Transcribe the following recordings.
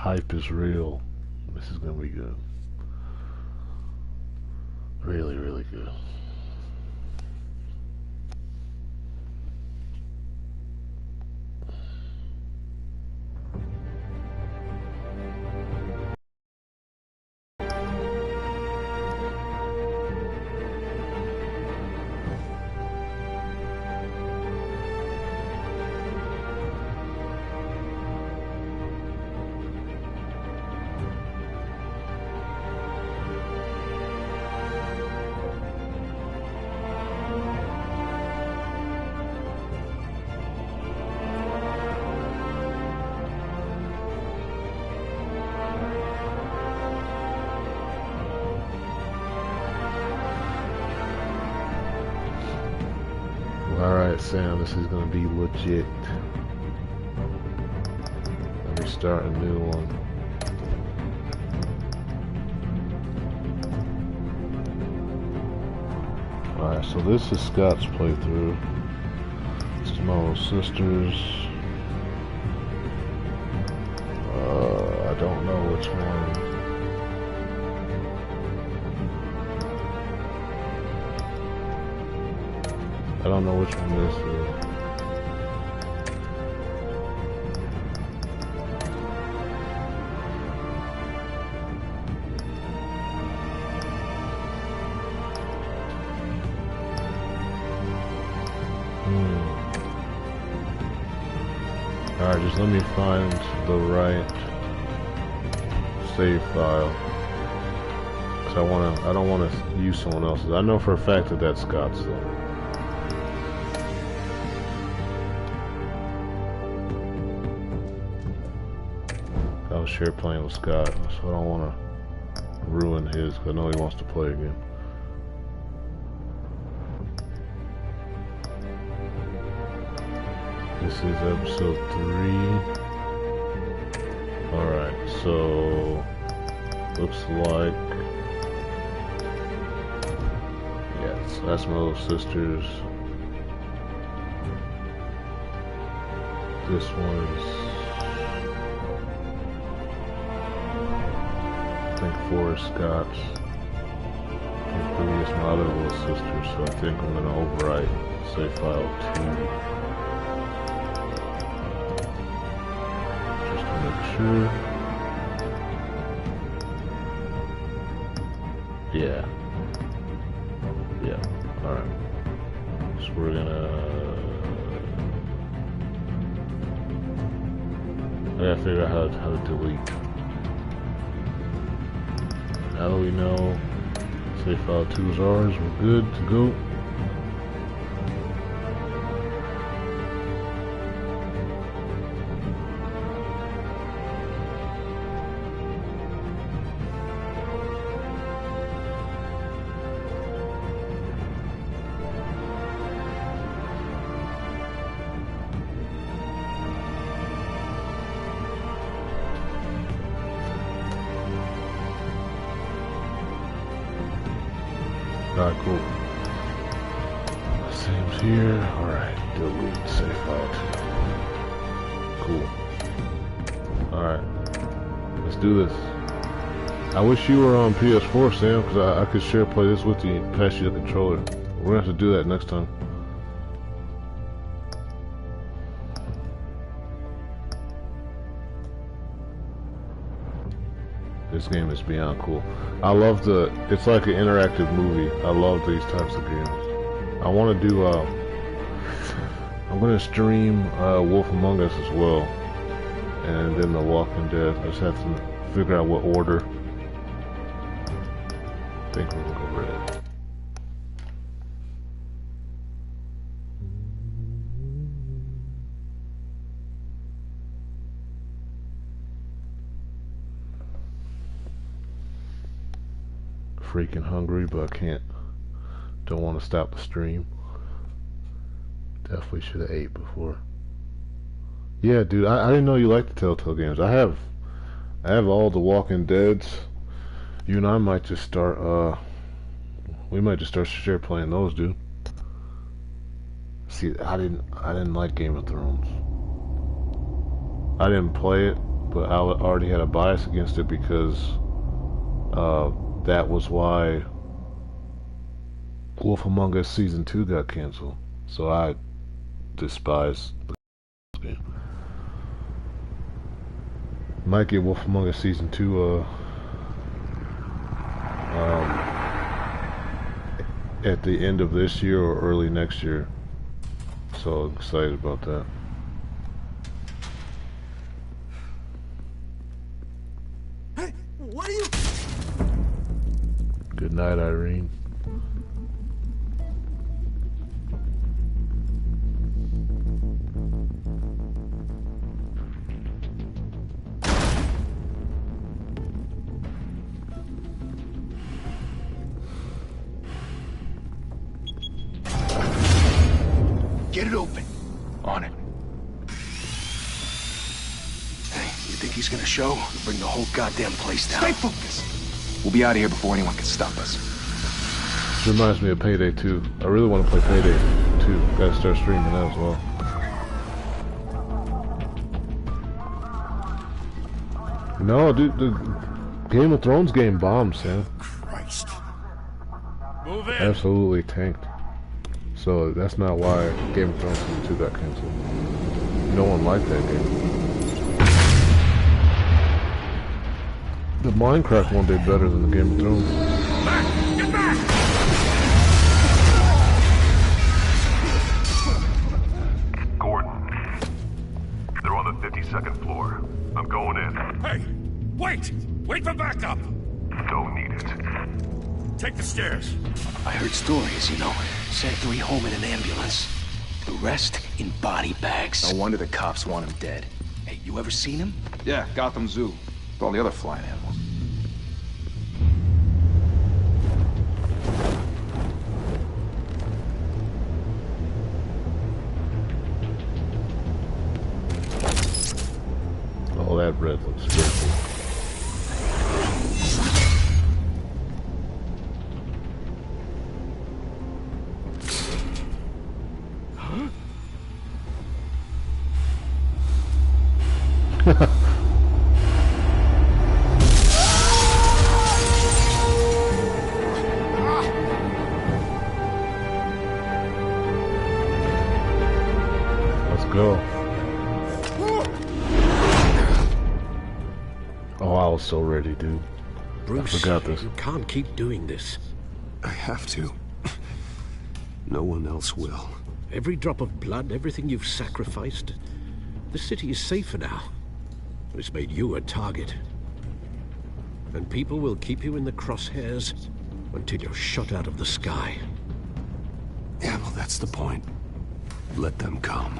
hype is real. This is gonna be good. Really, really good. Alright, Sam, this is gonna be legit. Let me start a new one. Alright, so this is Scott's playthrough. This is my little sister's. I don't know which one. I don't know which one this is. Alright, just let me find the right save file. Cause I don't wanna use someone else's. I know for a fact that that's Scott's though. I was share playing with Scott, so I don't wanna ruin his, cause I know he wants to play again. This is episode 3. Alright, so looks like yes, that's my little sister's. This one is I think 4 is Scott's. I think 3 is my other little sister, so I think I'm gonna overwrite save file 2. Sure. Yeah. Yeah. Alright. So we're gonna... I gotta figure out how to delete. Now that we know save file 2 is ours, we're good to go. Alright, cool. Same's here. Alright, delete save file 2. Cool. Alright. Let's do this. I wish you were on PS4, Sam, because I could share play this with you and pass you the controller. We're gonna have to do that next time. This game is beyond cool. I love it's like an interactive movie. I love these types of games. I want to do, I'm going to stream Wolf Among Us as well. And then The Walking Dead. I just have to figure out what order. I think we're going to go red. Freaking hungry, but I can't. Don't want to stop the stream. Definitely should have ate before. Yeah, dude, I didn't know you liked the Telltale games. I have all the Walking Deads. You and I might just start. We might just start share playing those, dude. See, I didn't like Game of Thrones. I didn't play it, but I already had a bias against it because that was why Wolf Among Us Season 2 got canceled. So I despise the game. Might get Wolf Among Us Season 2 at the end of this year or early next year. So excited about that. Hey, what are you? Good night, Irene. Get it open. On it. Hey, you think he's gonna show? Bring the whole goddamn place down. Stay focused. We'll be out of here before anyone can stop us. This reminds me of Payday 2. I really want to play Payday 2. Gotta start streaming that as well. No, dude, the Game of Thrones game bombs, man. Christ. Move in. Absolutely tanked. So that's not why Game of Thrones Season 2 got canceled. No one liked that game. The Minecraft one did better than the Game of Thrones. Back! Get back! Gordon. They're on the 52nd floor. I'm going in. Hey! Wait! Wait for backup! Don't need it. Take the stairs. I heard stories, you know. Sent 3 home in an ambulance. The rest in body bags. No wonder the cops want him dead. Hey, you ever seen him? Yeah, Gotham Zoo. With all the other flying animals. Oh, that red looks beautiful. Let's go. Oh, I was so ready, dude. Bruce, I forgot this. you can't keep doing this. I have to. No one else will. Every drop of blood, everything you've sacrificed. The city is safer now. It's made you a target. And people will keep you in the crosshairs until you're shot out of the sky. Yeah, well, that's the point. Let them come.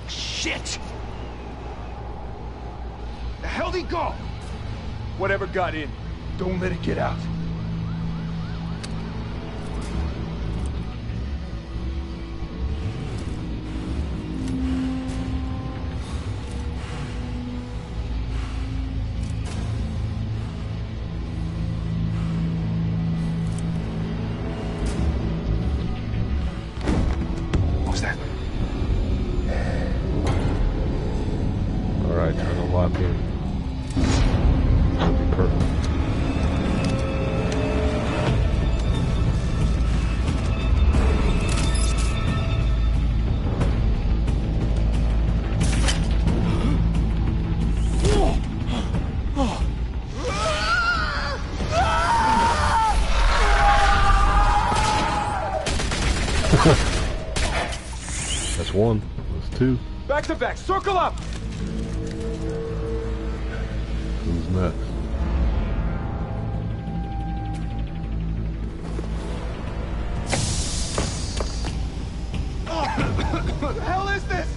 Shit! The hell'd he go? Whatever got in, don't let it get out. What was that? Alright, time to lock in. That'll be perfect. That's one. That's two. Back to back, circle up! Who's next? What the hell is this?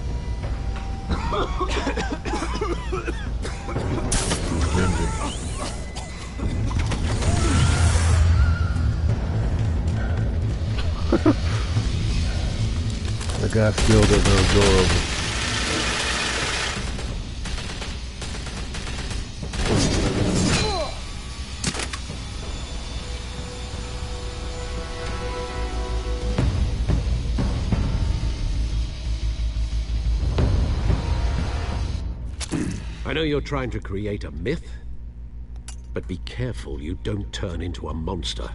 The guy still doesn't have a door open. I know you're trying to create a myth, but be careful you don't turn into a monster.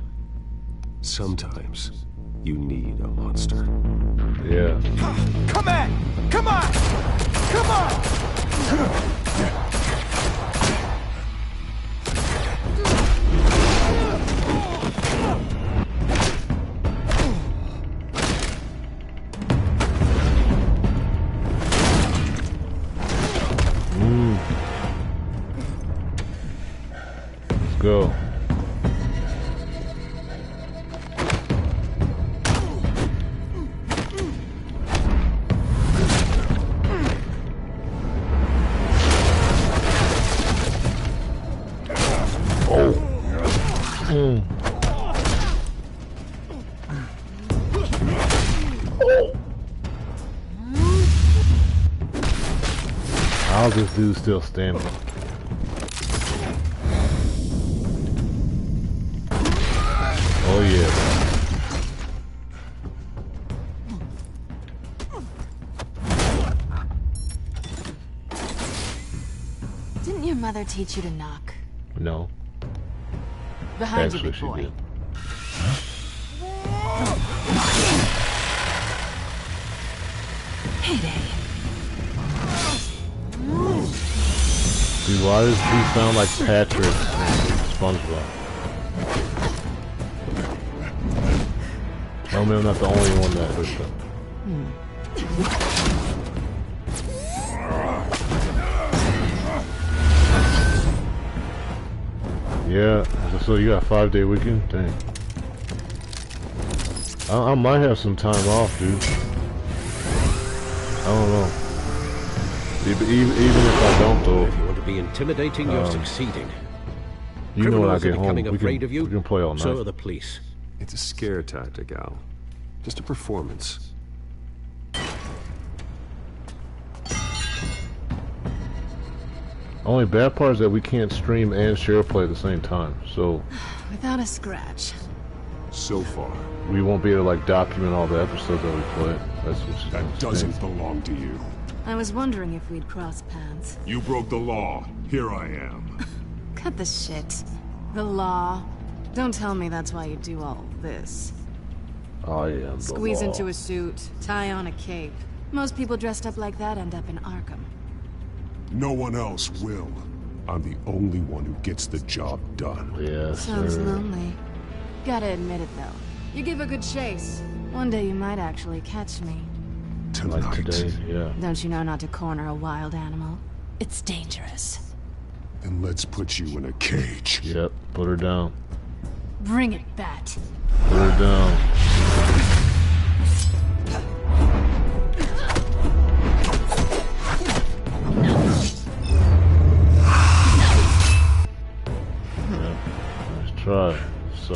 Sometimes you need a monster. Yeah. Come on! Come on! Come on! Let's go. How's this dude still standing? Oh yeah. Didn't your mother teach you to knock? No. Behind you, Actually, big she boy. did. Heyday. Dude, why does he sound like Patrick and SpongeBob? I mean, I'm not the only one that heard that. Yeah, so you got a 5-day weekend? Dang. I might have some time off, dude. I don't know. Even if I don't, though. If you want to be intimidating, you're succeeding. You know when I Criminals get are home, becoming afraid of you. we can play all night. So are the police. It's a scare tactic, Al. Just a performance. Only bad part is that we can't stream and share play at the same time, so Without a scratch. So far, we won't be able to like document all the episodes that we play. That's what That doesn't belong to you. I was wondering if we'd cross paths. You broke the law. Here I am. Cut the shit. The law. Don't tell me that's why you do all this. I am the Squeeze law. into a suit, tie on a cape. Most people dressed up like that end up in Arkham. No one else will. I'm the only one who gets the job done. Yes, Sounds sir. lonely. Gotta admit it though. You give a good chase. One day you might actually catch me. Tonight. Like today, yeah. Don't you know not to corner a wild animal? It's dangerous. Then let's put you in a cage. Yep, put her down. Bring it, Bat. Put her down. Yeah, nice try. So.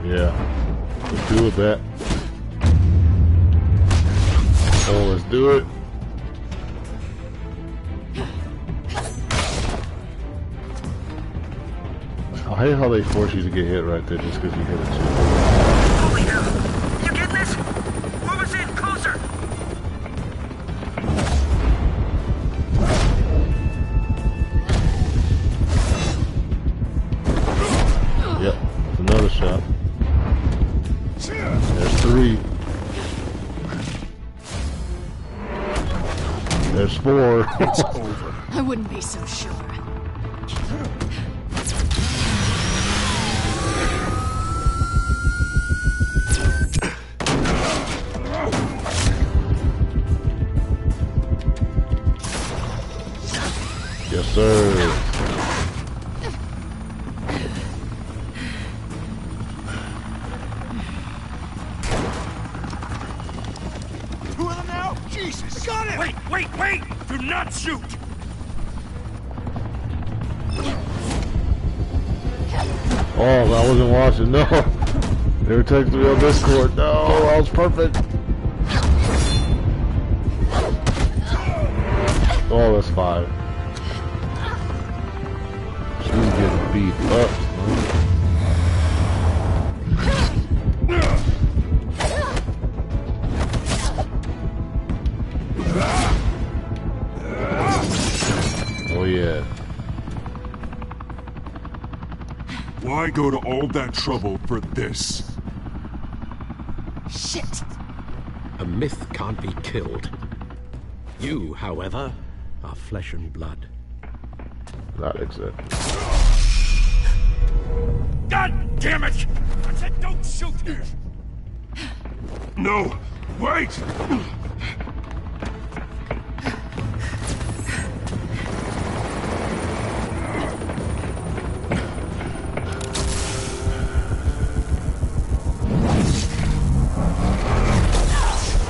Yeah, let's do it, Bat. Oh, let's do it. I hate how they force you to get hit right there just because you hit it too. Holy hell! You getting this? Move us in, closer! Yep, it's another shot. There's 3. There's 4. It's over. I wouldn't be so sure. Yes, sir. Two of them now? Jesus! Got him! Wait, wait, wait! Do not shoot! Oh, I wasn't watching. No. They were texting me on Discord. No, I was perfect. Oh, that's 5. She's getting beat up, man. Oh yeah. Why go to all that trouble for this? Shit! A myth can't be killed. You, however, are flesh and blood. Not exactly. God damn it! I said don't shoot here! No! Wait!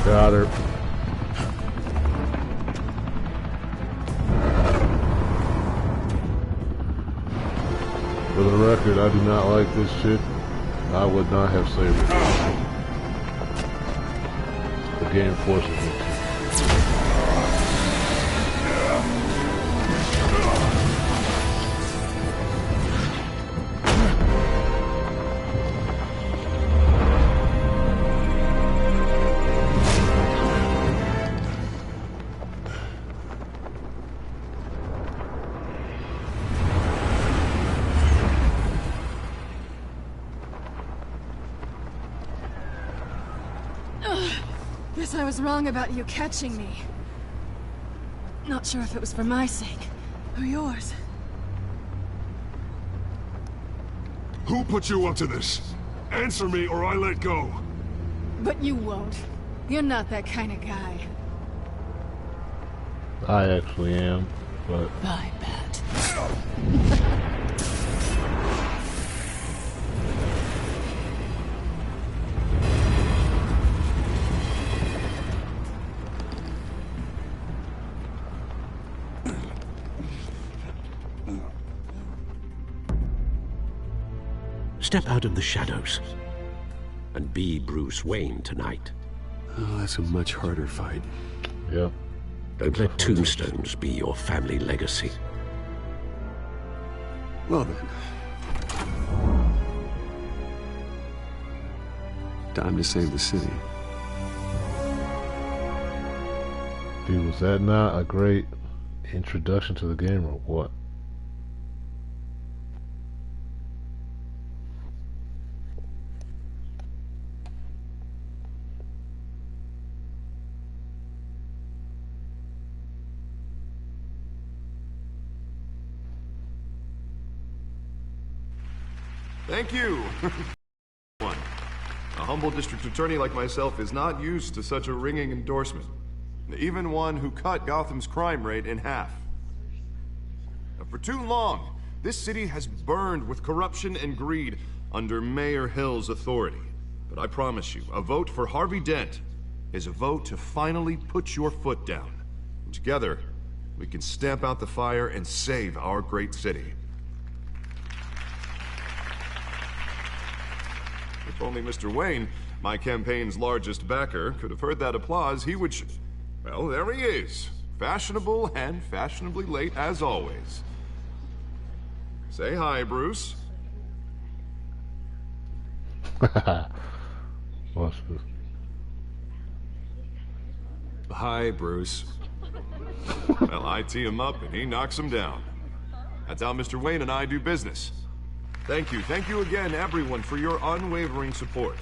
Got her. For the record, I do not like this shit. I would not have saved it. The game forces me to. Guess I was wrong about you catching me. Not sure if it was for my sake, or yours. Who put you up to this? Answer me or I let go. But you won't. You're not that kind of guy. I actually am, but... I bet. Step out of the shadows and be Bruce Wayne tonight. Oh, that's a much harder fight. Yep. Don't let tombstones be your family legacy. Well then. Time to save the city. Dude, was that not a great introduction to the game or what? Thank you. A humble district attorney like myself is not used to such a ringing endorsement. Even one who cut Gotham's crime rate in half. For too long, this city has burned with corruption and greed under Mayor Hill's authority. But I promise you, a vote for Harvey Dent is a vote to finally put your foot down. And together, we can stamp out the fire and save our great city. If only Mr. Wayne, my campaign's largest backer, could have heard that applause, he would well, there he is. Fashionable and fashionably late as always. Say hi, Bruce. What's this? Hi, Bruce. Well, I tee him up and he knocks him down. That's how Mr. Wayne and I do business. Thank you again, everyone, for your unwavering support.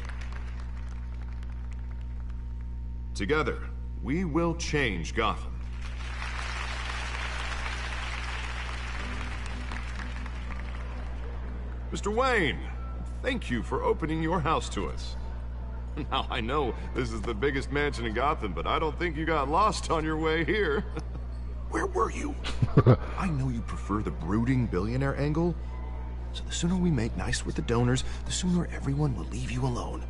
Together, we will change Gotham. Mr. Wayne, thank you for opening your house to us. Now, I know this is the biggest mansion in Gotham, but I don't think you got lost on your way here. Where were you? I know you prefer the brooding billionaire angle, so the sooner we make nice with the donors, the sooner everyone will leave you alone.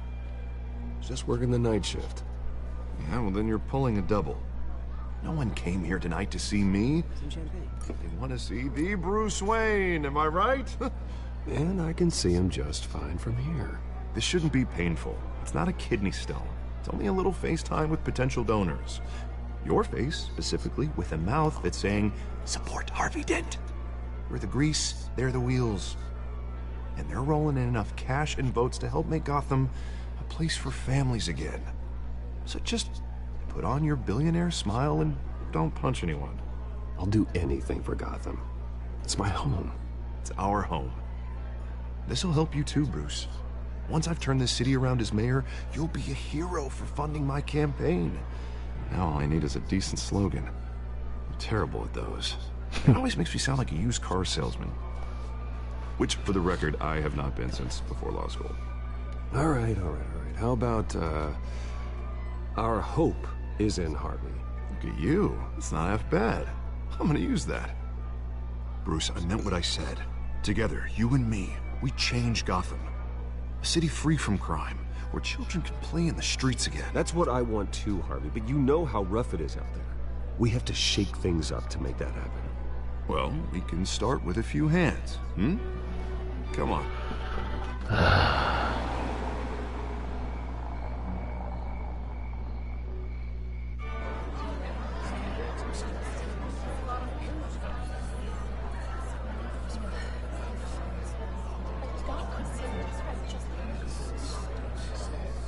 Just working the night shift. Yeah, well then you're pulling a double. No one came here tonight to see me. Some champagne. They want to see the Bruce Wayne, am I right? And I can see him just fine from here. This shouldn't be painful. It's not a kidney stone. It's only a little FaceTime with potential donors. Your face, specifically, with a mouth that's saying, "Support Harvey Dent." We're the grease, they're the wheels. And they're rolling in enough cash and votes to help make Gotham a place for families again. So just put on your billionaire smile and don't punch anyone. I'll do anything for Gotham. It's my home. It's our home. This'll help you too, Bruce. Once I've turned this city around as mayor, you'll be a hero for funding my campaign. Now all I need is a decent slogan. I'm terrible at those. It always makes me sound like a used car salesman. Which, for the record, I have not been since before law school. All right. How about, our hope is in Harvey? Look at you. It's not half bad. I'm gonna use that. Bruce, I meant what I said. Together, you and me, we change Gotham. A city free from crime, where children can play in the streets again. That's what I want too, Harvey, but you know how rough it is out there. We have to shake things up to make that happen. Well, we can start with a few hands, Come on.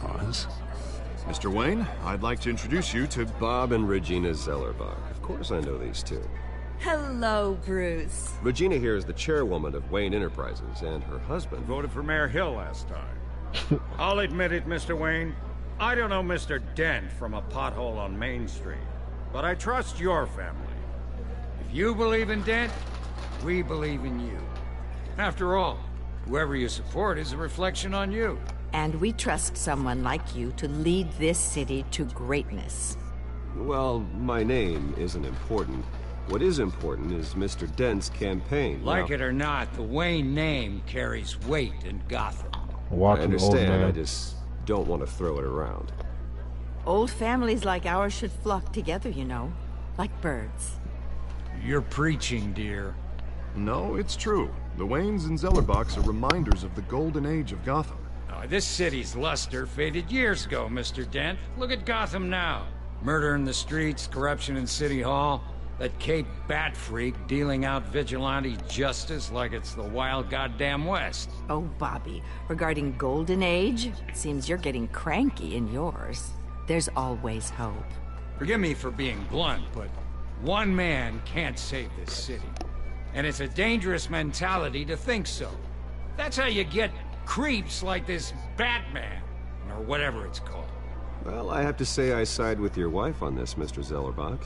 Hans? Mr. Wayne, I'd like to introduce you to Bob and Regina Zellerbach. Of course I know these two. Hello, Bruce. Regina here is the chairwoman of Wayne Enterprises, and her husband... Voted for Mayor Hill last time. I'll admit it, Mr. Wayne. I don't know Mr. Dent from a pothole on Main Street, but I trust your family. If you believe in Dent, we believe in you. After all, whoever you support is a reflection on you. And we trust someone like you to lead this city to greatness. Well, my name isn't important. What is important is Mr. Dent's campaign. Like it or not, the Wayne name carries weight in Gotham. I understand, I just don't want to throw it around. Old families like ours should flock together, you know, like birds. You're preaching, dear. No, it's true. The Waynes and Zellerbachs are reminders of the golden age of Gotham. Oh, this city's luster faded years ago, Mr. Dent. Look at Gotham now. Murder in the streets, corruption in City Hall, that Cape Bat freak dealing out vigilante justice like it's the wild goddamn West. Oh, Bobby, regarding Golden Age, it seems you're getting cranky in yours. There's always hope. Forgive me for being blunt, but one man can't save this city. And it's a dangerous mentality to think so. That's how you get creeps like this Batman, or whatever it's called. Well, I have to say I side with your wife on this, Mr. Zellerbach.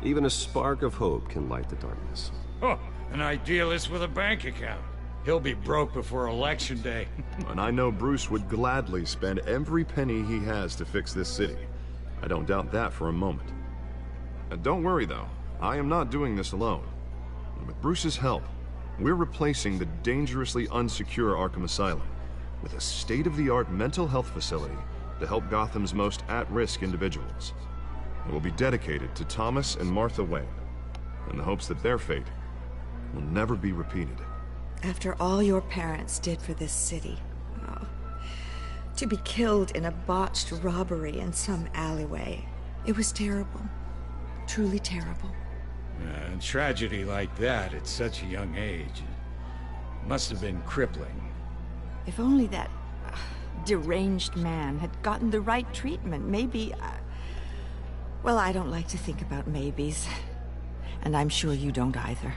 Even a spark of hope can light the darkness. Oh, an idealist with a bank account. He'll be broke before Election Day. And I know Bruce would gladly spend every penny he has to fix this city. I don't doubt that for a moment. Don't worry, though. I am not doing this alone. And with Bruce's help, we're replacing the dangerously unsecure Arkham Asylum with a state-of-the-art mental health facility to help Gotham's most at-risk individuals. It will be dedicated to Thomas and Martha Wayne, in the hopes that their fate will never be repeated. After all your parents did for this city, to be killed in a botched robbery in some alleyway, it was terrible. Truly terrible. A tragedy like that at such a young age must have been crippling. If only that deranged man had gotten the right treatment, maybe... Well, I don't like to think about maybes. And I'm sure you don't either.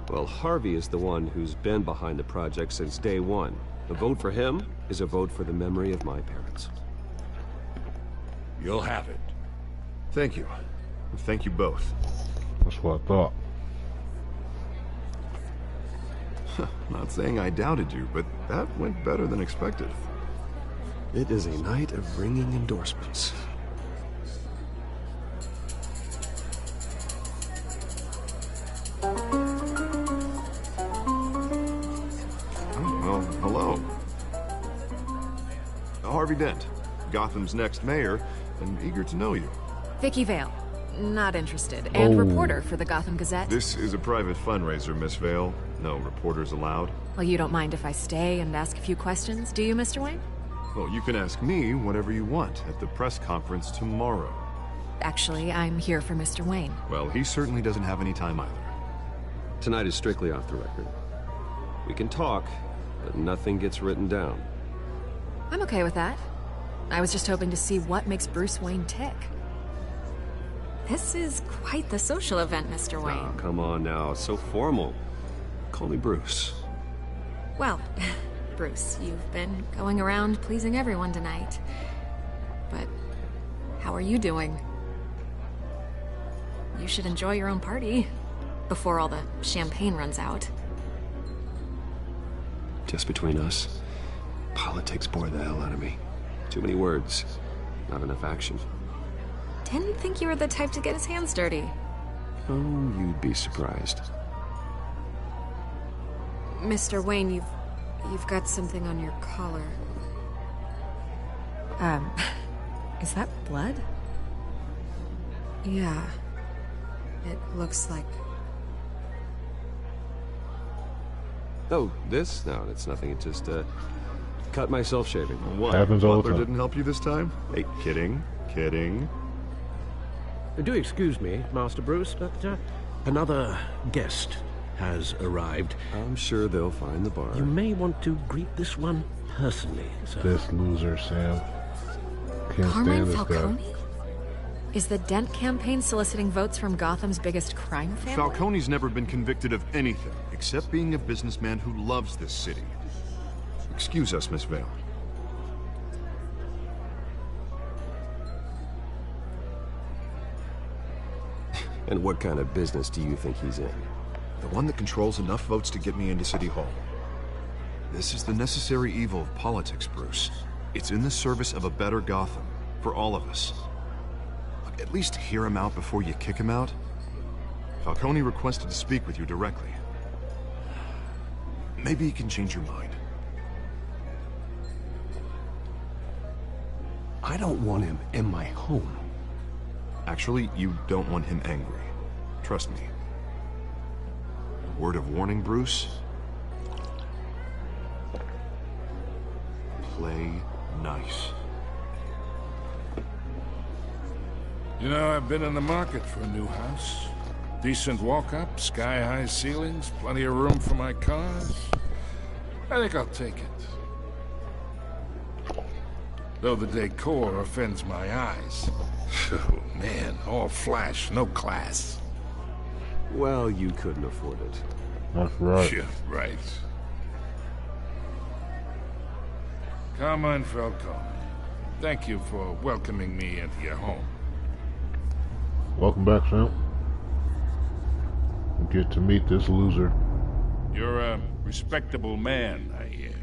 Well, Harvey is the one who's been behind the project since day one. A vote for him is a vote for the memory of my parents. You'll have it. Thank you. Thank you both. That's what I thought. Not saying I doubted you, but that went better than expected. It is a night of ringing endorsements. Well, hello. Harvey Dent, Gotham's next mayor, and eager to know you. Vicky Vale. Not interested. And reporter for the Gotham Gazette. This is a private fundraiser, Miss Vale. No reporters allowed. Well, you don't mind if I stay and ask a few questions, do you, Mr. Wayne? Well, you can ask me whatever you want at the press conference tomorrow. Actually, I'm here for Mr. Wayne. Well, he certainly doesn't have any time either. Tonight is strictly off the record. We can talk, but nothing gets written down. I'm okay with that. I was just hoping to see what makes Bruce Wayne tick. This is quite the social event, Mr. Wayne. Oh, come on now. It's so formal. Call me Bruce. Well, Bruce, you've been going around pleasing everyone tonight. But how are you doing? You should enjoy your own party before all the champagne runs out. Just between us, politics bore the hell out of me. Too many words, not enough action. Didn't think you were the type to get his hands dirty. Oh, you'd be surprised. Mr. Wayne, you've got something on your collar. Is that blood? Yeah. It looks like... Oh, this? No, it's nothing. It just, cut myself shaving. What? Happens all the Butler time. didn't help you this time? Hey, kidding. Do excuse me, Master Bruce, but another guest has arrived. I'm sure they'll find the bar. You may want to greet this one personally, sir. This loser, Sam. Can't Carmine stand this Falcone? guy. Is the Dent campaign soliciting votes from Gotham's biggest crime family? Falcone's never been convicted of anything, except being a businessman who loves this city. Excuse us, Miss Vale. And what kind of business do you think he's in? The one that controls enough votes to get me into City Hall. This is the necessary evil of politics, Bruce. It's in the service of a better Gotham, for all of us. Look, at least hear him out before you kick him out. Falcone requested to speak with you directly. Maybe he can change your mind. I don't want him in my home. Actually, you don't want him angry. Trust me. A word of warning, Bruce. Play nice. You know, I've been in the market for a new house. Decent walk-up, sky-high ceilings, plenty of room for my cars. I think I'll take it. Though the decor offends my eyes. Oh, man, all flash, no class. Well, you couldn't afford it. That's right. Yeah, right. Carmine Falcone, thank you for welcoming me into your home. Welcome back, Sam. We get to meet this loser. You're a respectable man, I hear.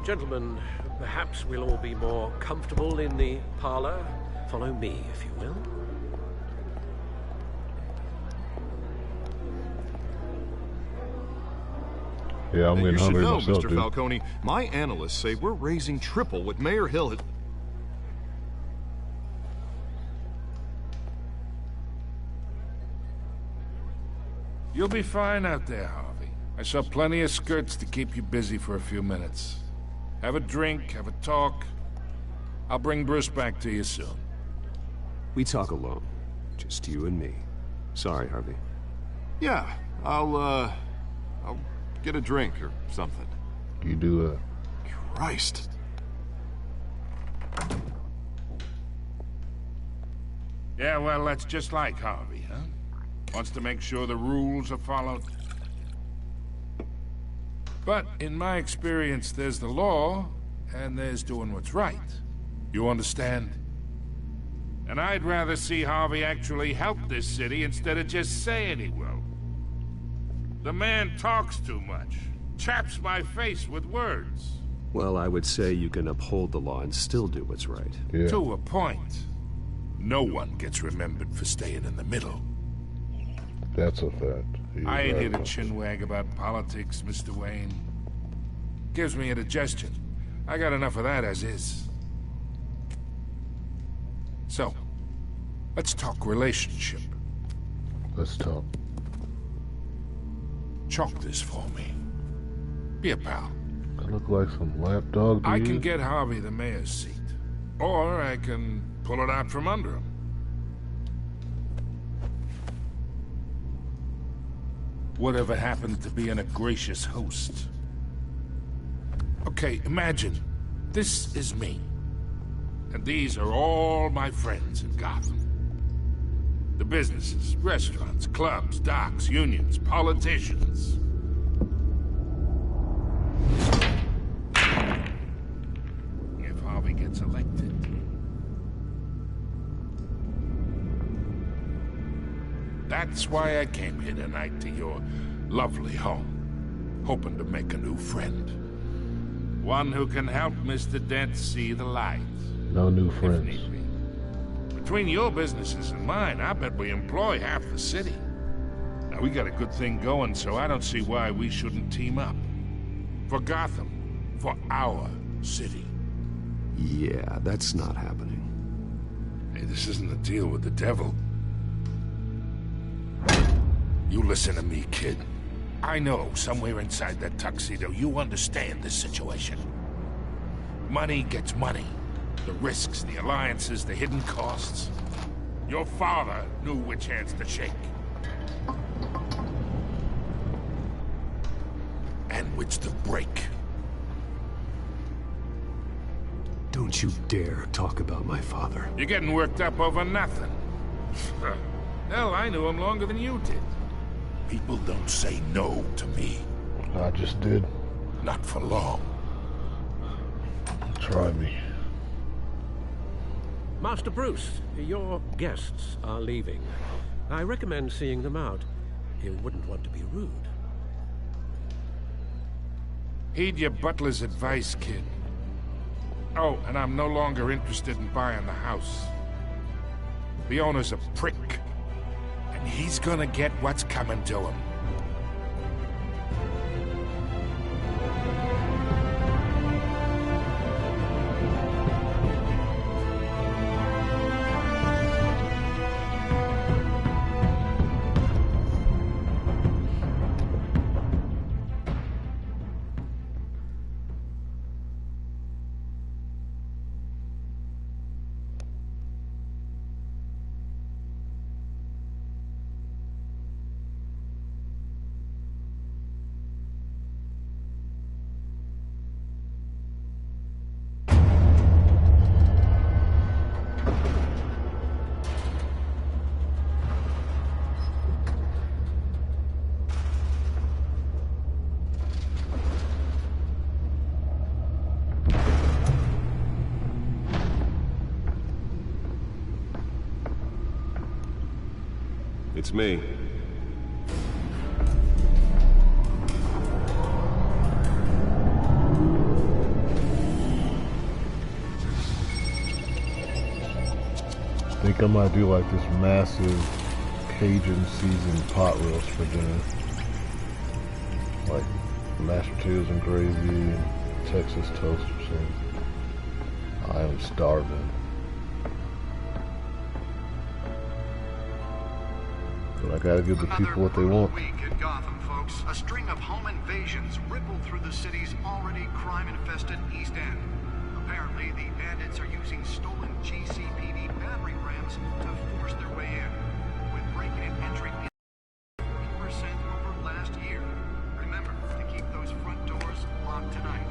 Gentlemen, perhaps we'll all be more comfortable in the parlor. Follow me, if you will. Yeah, I'm getting You should hungry know, myself, Mr. dude. Falcone, my analysts say we're raising triple what Mayor Hill had... You'll be fine out there, Harvey. I saw plenty of skirts to keep you busy for a few minutes. Have a drink, have a talk. I'll bring Bruce back to you soon. We talk alone. Just you and me. Sorry, Harvey. Yeah, I'll get a drink or something. You do that. Christ. Yeah, well, that's just like Harvey, huh? Wants to make sure the rules are followed. But in my experience, there's the law, and there's doing what's right. You understand? And I'd rather see Harvey actually help this city instead of just saying he will. The man talks too much. Chaps my face with words. Well, I would say you can uphold the law and still do what's right. Yeah. To a point. No one gets remembered for staying in the middle. That's a fact. He's I ain't right here to about chinwag about politics, Mr. Wayne. Gives me indigestion. I got enough of that as is. So, let's talk relationship. Let's talk. chalk this for me. Be a pal. I look like some lapdog. I can get Harvey the mayor's seat. Or I can pull it out from under him. Whatever happened to being a gracious host? Okay, imagine, this is me. And these are all my friends in Gotham. The businesses, restaurants, clubs, docks, unions, politicians. If Harvey gets elected. That's why I came here tonight to your lovely home, hoping to make a new friend. One who can help Mr. Dent see the light. No new friends. Between your businesses and mine, I bet we employ half the city. Now, we got a good thing going, so I don't see why we shouldn't team up. For Gotham. For our city. Yeah, that's not happening. Hey, this isn't a deal with the devil. You listen to me, kid. I know somewhere inside that tuxedo you understand this situation. Money gets money. The risks, the alliances, the hidden costs. Your father knew which hands to shake. And which to break. Don't you dare talk about my father. You're getting worked up over nothing. Hell, I knew him longer than you did. People don't say no to me. I just did. Not for long. Try me. Master Bruce, your guests are leaving. I recommend seeing them out. You wouldn't want to be rude. Heed your butler's advice, kid. Oh, and I'm no longer interested in buying the house. The owner's a prick. And he's gonna get what's coming to him. It's me. I think I might do like this massive Cajun seasoned pot roast for dinner. Like mashed potatoes and gravy and Texas toast or something. I am starving. But I gotta give the people what they want. Week in Gotham, folks. A string of home invasions rippled through the city's already crime-infested East End. Apparently, the bandits are using stolen GCPD battering rams to force their way in, with breaking and entering 40% over last year. Remember to keep those front doors locked tonight.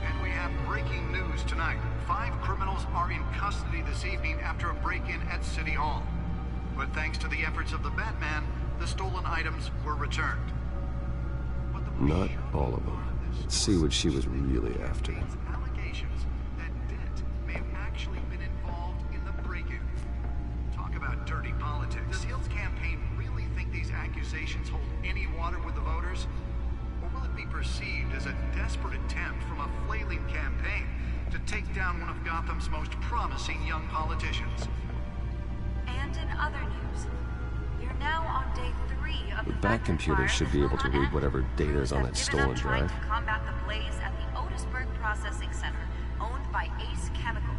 And we have breaking news tonight. 5 criminals are in custody this evening after a break-in at City Hall. But thanks to the efforts of the Batman, the stolen items were returned. Not all of them. Let's see what she was really after. Allegations that Dent may have actually been involved in the break-in. Talk about dirty politics. Does Hill's campaign really think these accusations hold any water with the voters? Or will it be perceived as a desperate attempt from a flailing campaign to take down one of Gotham's most promising young politicians? And in other news, you're now on day 3 of The back computer should be able to read whatever data is on that stolen trying drive. to combat the blaze at the Otisburg Processing Center, owned by Ace Chemical.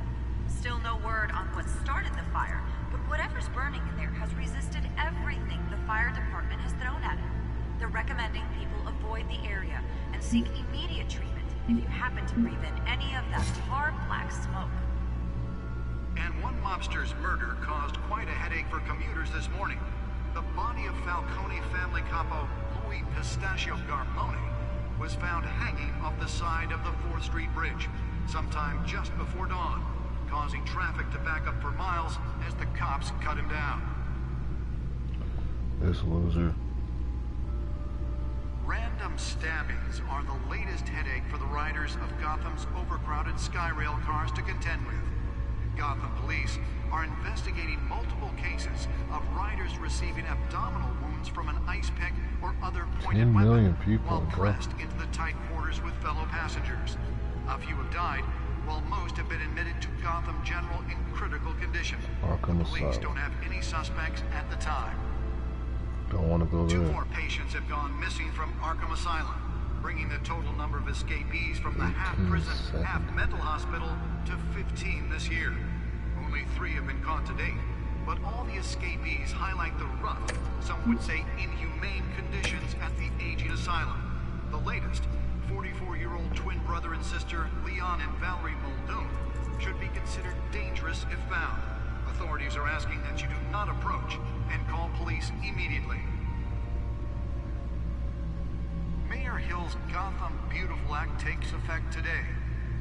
Still no word on what started the fire, but whatever's burning in there has resisted everything the fire department has thrown at it. they're recommending people avoid the area and seek immediate treatment if you happen to breathe in any of that tar black smoke. And one mobster's murder caused quite a headache for commuters this morning. The body of Falcone family capo Louis Pistachio Garmone was found hanging off the side of the 4th Street Bridge sometime just before dawn, causing traffic to back up for miles as the cops cut him down. This loser. Random stabbings are the latest headache for the riders of Gotham's overcrowded Skyrail cars to contend with. Gotham police are investigating multiple cases of riders receiving abdominal wounds from an ice pick or other pointed 10 million weapon people while in pressed into the tight quarters with fellow passengers. A few have died, while most have been admitted to Gotham General in critical condition. Arkham Police Asylum. don't have any suspects at the time. Don't want to go 2 there. more patients have gone missing from Arkham Asylum, bringing the total number of escapees from the half-prison, half-mental hospital to 15 this year. Only 3 have been caught to date, but all the escapees highlight the rough, some would say inhumane conditions at the aging asylum. The latest, 44-year-old twin brother and sister Leon and Valerie Muldoon, should be considered dangerous if found. Authorities are asking that you do not approach and call police immediately. Mayor Hill's Gotham Beautiful Act takes effect today,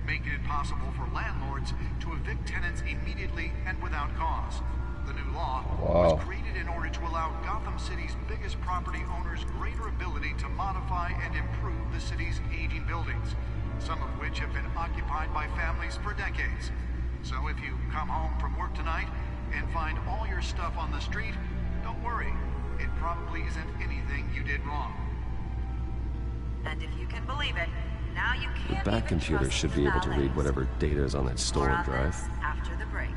making it possible for landlords to evict tenants immediately and without cause. The new law was created in order to allow Gotham City's biggest property owners greater ability to modify and improve the city's aging buildings, some of which have been occupied by families for decades. So if you come home from work tonight and find all your stuff on the street, don't worry. It probably isn't anything you did wrong. And if you can believe it, now you The can't back even computer trust should the be able to read valets. whatever data is on that More stolen on drive. this after the break.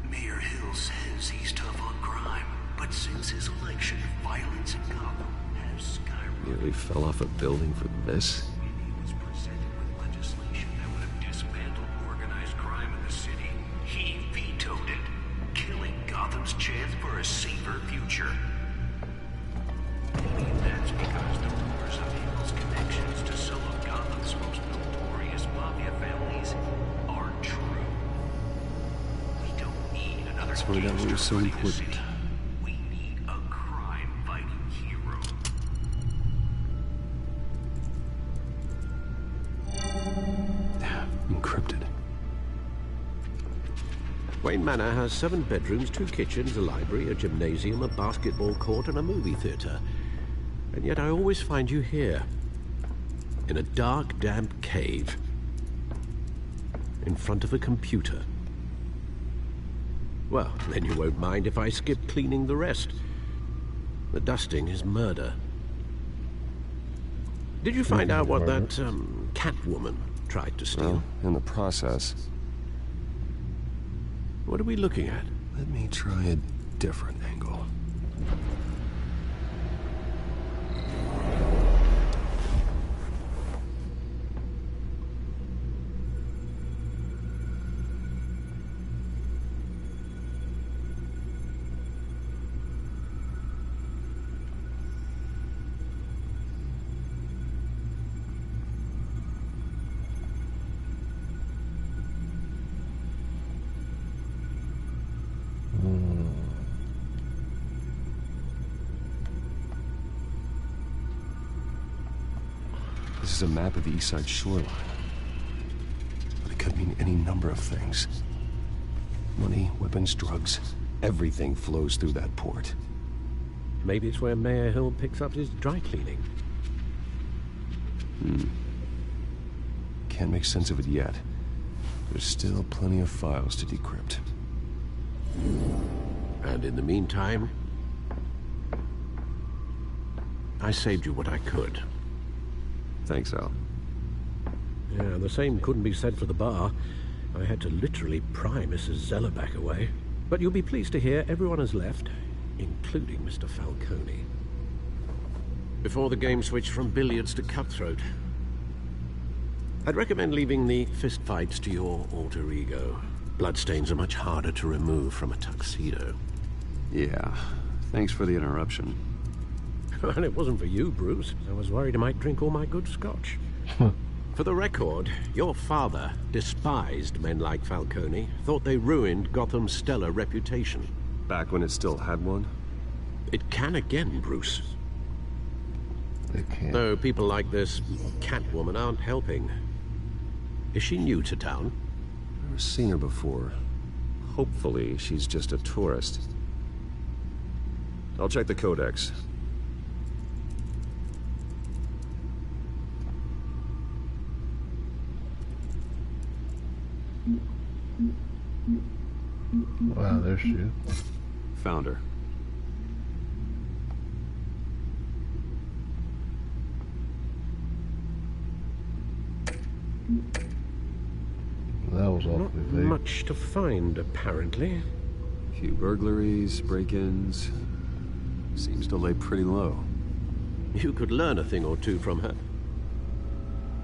Mayor Hill says he's tough on crime, but since his election, violence in Gotham has skyrocketed. Nearly fell off a building for this. He was presented with legislation that would have dismantled organized crime in the city. He vetoed it, killing Gotham's chance for a safer future. Maybe that's because the rumors of Hill's connections to some of Gotham's most notorious mafia families aren't true. We don't need another That's why that gangster was so running the important. city. We need a crime-fighting hero. Encrypted. Wayne Manor has 7 bedrooms, 2 kitchens, a library, a gymnasium, a basketball court, and a movie theater. And yet I always find you here, in a dark, damp cave, in front of a computer. Well, then you won't mind if I skip cleaning the rest. The dusting is murder. Did you find out what that, Catwoman tried to steal? Well, in the process. What are we looking at? Let me try a different angle. This is a map of the East Side shoreline. But it could mean any number of things. Money, weapons, drugs. Everything flows through that port. Maybe it's where Mayor Hill picks up his dry cleaning. Can't make sense of it yet. There's still plenty of files to decrypt. And in the meantime, I saved you what I could. Thanks, Al. Yeah, the same couldn't be said for the bar. I had to literally pry Mrs. Zellerback away. But you'll be pleased to hear everyone has left, including Mr. Falcone. Before the game switched from billiards to cutthroat. I'd recommend leaving the fistfights to your alter ego. Bloodstains are much harder to remove from a tuxedo. Yeah. Thanks for the interruption. Well, it wasn't for you, Bruce. I was worried I might drink all my good scotch. For the record, your father despised men like Falcone, thought they ruined Gotham's stellar reputation. Back when it still had one? It can again, Bruce. It can. Though people like this Catwoman aren't helping. Is she new to town? Never seen her before. Hopefully, she's just a tourist. I'll check the codex. Wow, there she is. Found her. That was awfully Not vague. much to find, apparently. A few burglaries, break-ins. Seems to lay pretty low. You could learn a thing or two from her.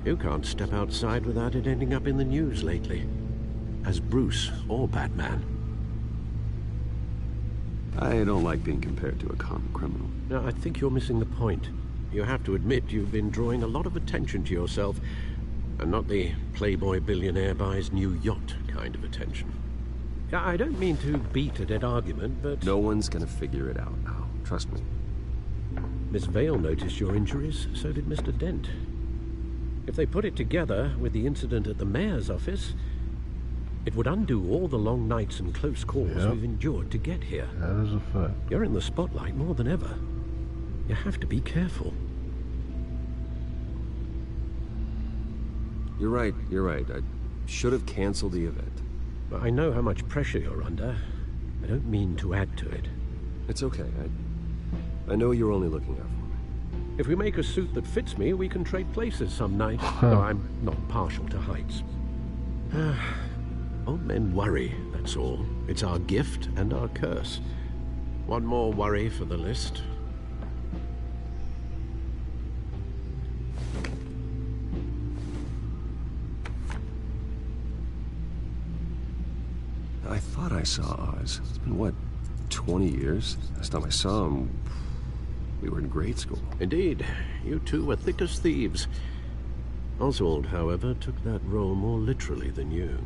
You can't step outside without it ending up in the news lately. As Bruce or Batman. I don't like being compared to a common criminal. No, I think you're missing the point. You have to admit you've been drawing a lot of attention to yourself, and not the playboy billionaire buys new yacht kind of attention. I don't mean to beat a dead argument, but... No one's gonna figure it out now. Trust me. Miss Vale noticed your injuries, so did Mr. Dent. If they put it together with the incident at the mayor's office, it would undo all the long nights and close calls we've endured to get here. That is a fact. You're in the spotlight more than ever. You have to be careful. You're right. I should have canceled the event. I know how much pressure you're under. I don't mean to add to it. It's okay. I know you're only looking out for me. If we make a suit that fits me, we can trade places some night. Though I'm not partial to heights. Old men worry, that's all. It's our gift and our curse. One more worry for the list. I thought I saw Oz. It's been, what, 20 years? Last time I saw him, we were in grade school. Indeed. You two were thick as thieves. Oswald, however, took that role more literally than you.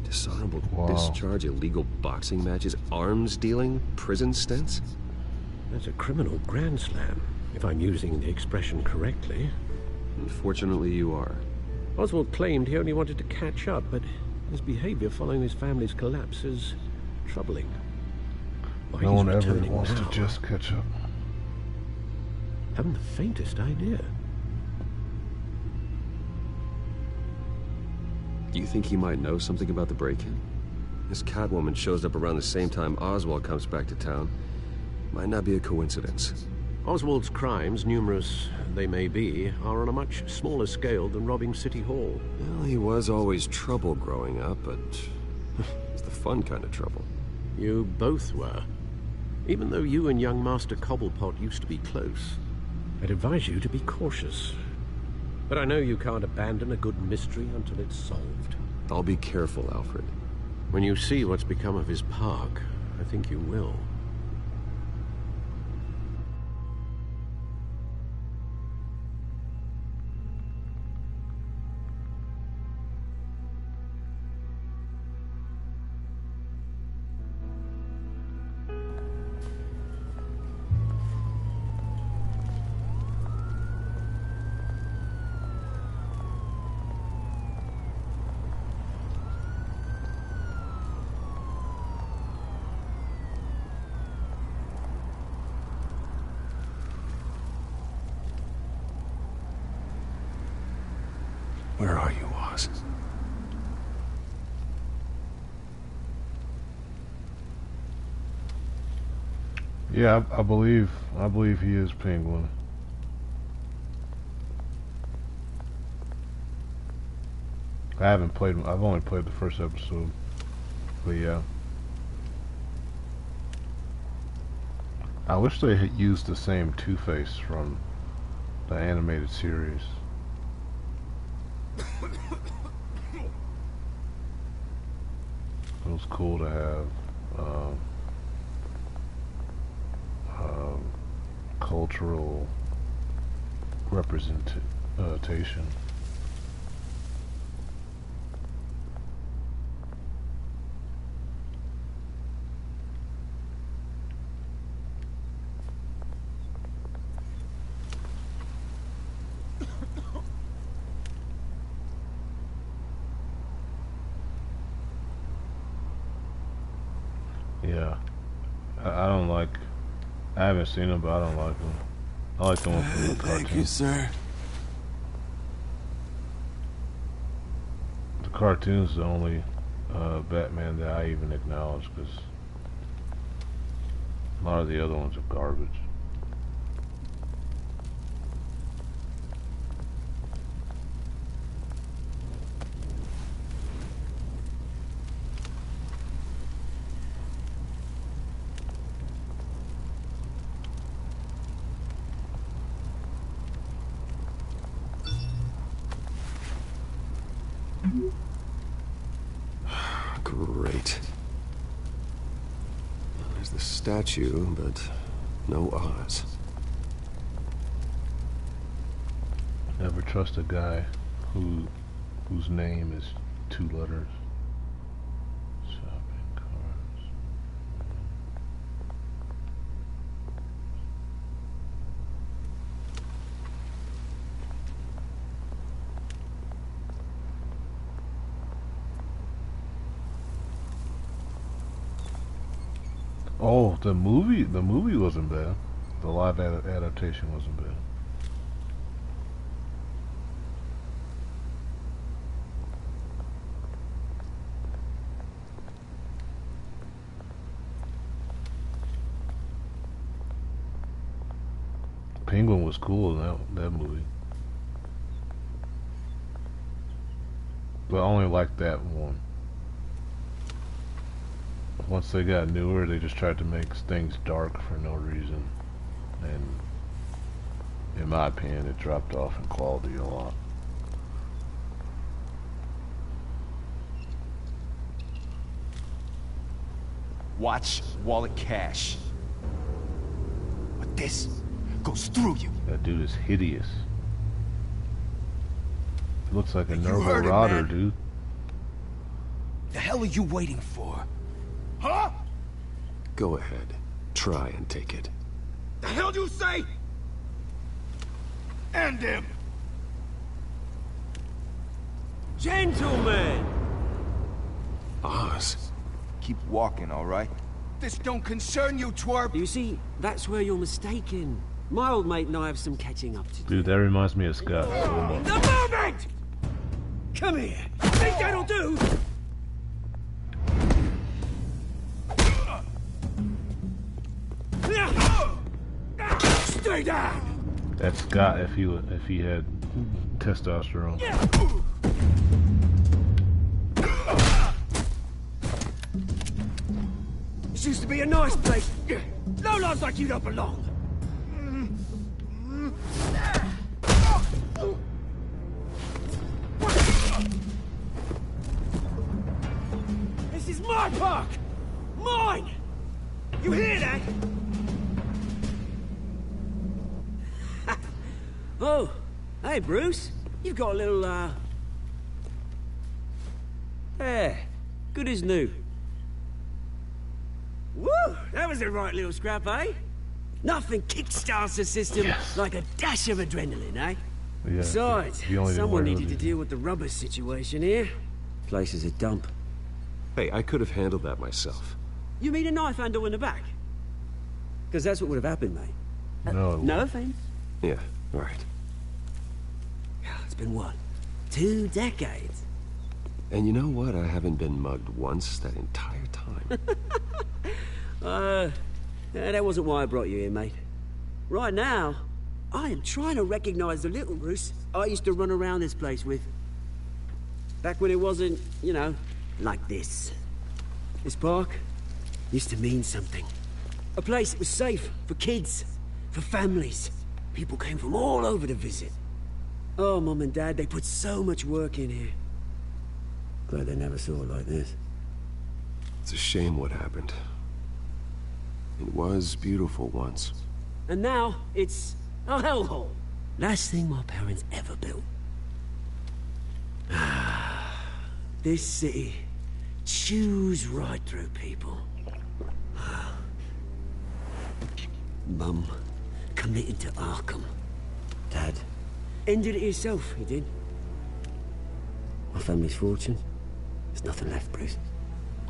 Dishonorable discharge, illegal boxing matches, arms dealing, prison stints? That's a criminal grand slam, if I'm using the expression correctly. Unfortunately, you are. Oswald claimed he only wanted to catch up, but his behavior following his family's collapse is troubling. Why No he's one ever returning wants now, to just catch up. Haven't the faintest idea. Do you think he might know something about the break-in? This Catwoman shows up around the same time Oswald comes back to town. Might not be a coincidence. Oswald's crimes, numerous they may be, are on a much smaller scale than robbing City Hall. Well, he was always trouble growing up, but it's the fun kind of trouble. You both were. Even though you and young Master Cobblepot used to be close. I'd advise you to be cautious. But I know you can't abandon a good mystery until it's solved. I'll be careful, Alfred. When you see what's become of his park, I think you will. Where are you, Oz? Yeah, I believe he is Penguin. I've only played the first episode. But yeah. I wish they had used the same Two-Face from the animated series. It was cool to have cultural representation. Yeah, I don't like. I haven't seen them, but I don't like them. I like the one from the cartoon. Thank you, sir. The cartoon's the only Batman that I even acknowledge, because a lot of the other ones are garbage. Great. There's the statue, but no Oz. Never trust a guy whose name is 2 letters. Shopping carts. Oh, the movie wasn't bad. The live adaptation wasn't bad. Penguin was cool in that movie. But I only liked that one. Once they got newer, they just tried to make things dark for no reason. And in my opinion, it dropped off in quality a lot. Watch wallet cash. But this goes through you. That dude is hideous. He looks like a You heard it, Nerval man. dude. The hell are you waiting for? Huh? Go ahead. Try and take it. The hell do you say? End him! Gentlemen! Oz. Keep walking, all right? This don't concern you, twerp! You see, that's where you're mistaken. My old mate and I have some catching up to do. Dude, that reminds me of Scott so much. The moment! Come here. Think that'll do? Stay down! That's Scott if he had testosterone. This used to be a nice place. No lives like you don't belong. This is my park! Mine! You hear that? Oh, hey Bruce. You've got a little, Yeah, good as new. Woo! That was a right little scrap, eh? Nothing kickstarts the system like a dash of adrenaline, eh? Yeah, Besides, you only someone didn't needed to deal with the rubber situation here. Place is a dump. Hey, I could have handled that myself. You mean a knife handle in the back? Because that's what would have happened, mate. No. No offense. Yeah, right. It's been what? 2 decades? And you know what? I haven't been mugged once that entire time. That wasn't why I brought you here, mate. Right now, I am trying to recognize the little Bruce I used to run around this place with. Back when it wasn't, you know, like this. This park used to mean something. A place that was safe for kids, for families. People came from all over to visit. Oh, Mum and Dad, they put so much work in here. Glad they never saw it like this. It's a shame what happened. It was beautiful once. And now it's a hellhole. Last thing my parents ever built. This city chews right through people. Mum committed to Arkham. Dad ended it himself, he did. My family's fortune. There's nothing left, Bruce.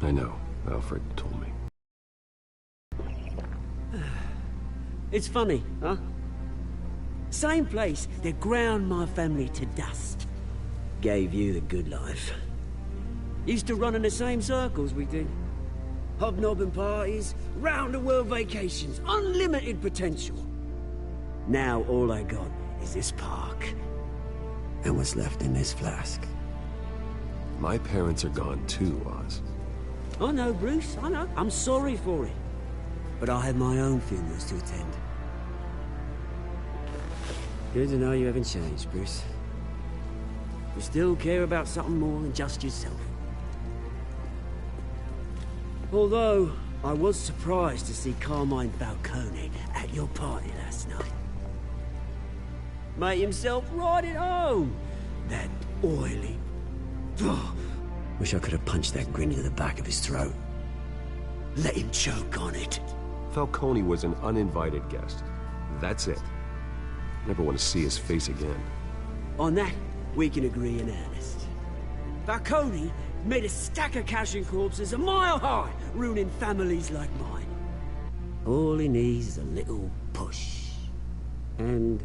I know. Alfred told me. It's funny, huh? Same place that ground my family to dust. Gave you the good life. Used to run in the same circles we did. Hobnobbing parties, round-the-world vacations, unlimited potential. Now all I got is this park. And what's left in this flask. My parents are gone too, Oz. I know, Bruce, I know. I'm sorry for it. But I have my own funerals to attend. Good to know you haven't changed, Bruce. You still care about something more than just yourself. Although, I was surprised to see Carmine Falcone at your party last night. Made himself right at home. That oily... Wish I could have punched that grin into the back of his throat. Let him choke on it. Falcone was an uninvited guest. That's it. Never want to see his face again. On that, we can agree in earnest. Falcone made a stack of cash and corpses a mile high, ruining families like mine. All he needs is a little push. And...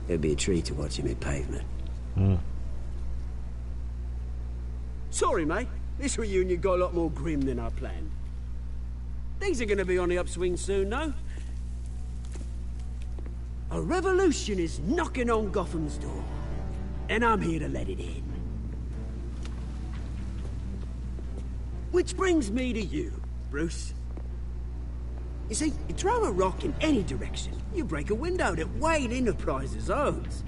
it'd be a treat to watch him hit pavement. Sorry, mate. This reunion got a lot more grim than I planned. Things are gonna be on the upswing soon, though. A revolution is knocking on Gotham's door. And I'm here to let it in. Which brings me to you, Bruce. You see, you throw a rock in any direction, you break a window that Wayne Enterprises owns.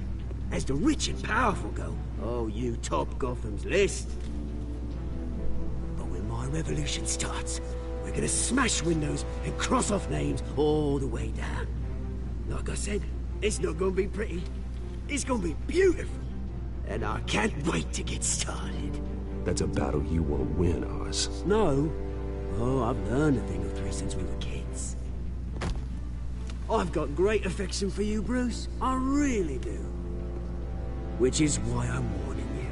As the rich and powerful go, oh, you top Gotham's list. But when my revolution starts, we're gonna smash windows and cross off names all the way down. Like I said, it's not gonna be pretty. It's gonna be beautiful. And I can't wait to get started. That's a battle you won't win, Oz. No. Oh, I've learned a thing or three since we were kids. I've got great affection for you, Bruce. I really do. Which is why I'm warning you.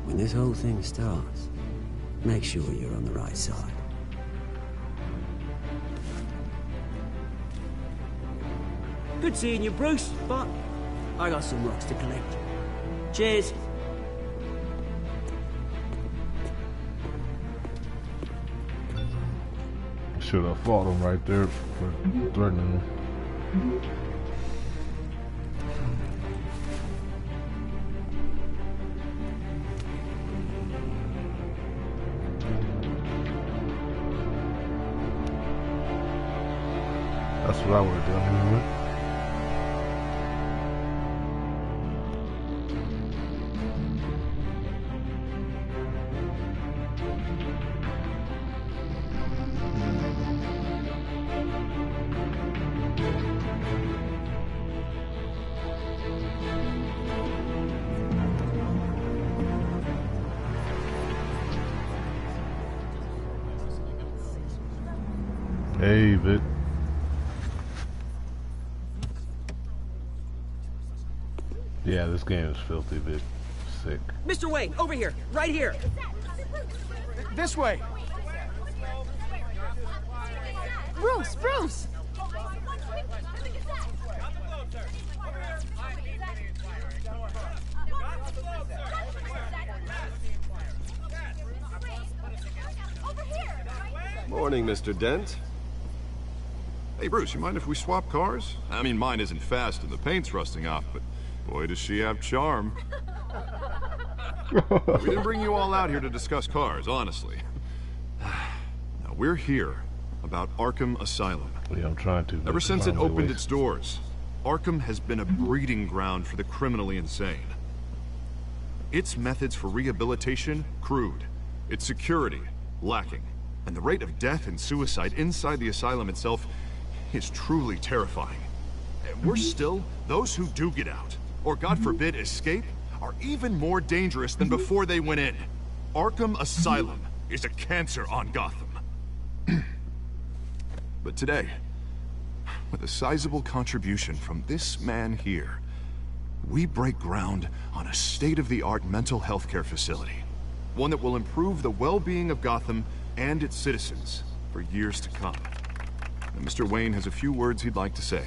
When this whole thing starts, make sure you're on the right side. Good seeing you, Bruce, but I got some rocks to collect. Cheers. Should have fought him right there for threatening him. That's what I would have done. Hey, Vic. Yeah, this game is filthy, Vic. Sick. Mr. Wayne, over here, right here. This way. Bruce, Bruce! Morning, Mr. Dent. Hey, Bruce, you mind if we swap cars? I mean, mine isn't fast and the paint's rusting off, but boy, does she have charm. We didn't bring you all out here to discuss cars, honestly. Now, we're here about Arkham Asylum. Yeah, I'm trying to. Ever since it opened its doors, Arkham has been a breeding ground for the criminally insane. Its methods for rehabilitation, crude. Its security, lacking. And the rate of death and suicide inside the asylum itself is truly terrifying. And worse still, those who do get out, or God forbid escape, are even more dangerous than before they went in. Arkham Asylum is a cancer on Gotham. But today, with a sizable contribution from this man here, we break ground on a state-of-the-art mental health care facility. One that will improve the well-being of Gotham and its citizens for years to come. And Mr. Wayne has a few words he'd like to say.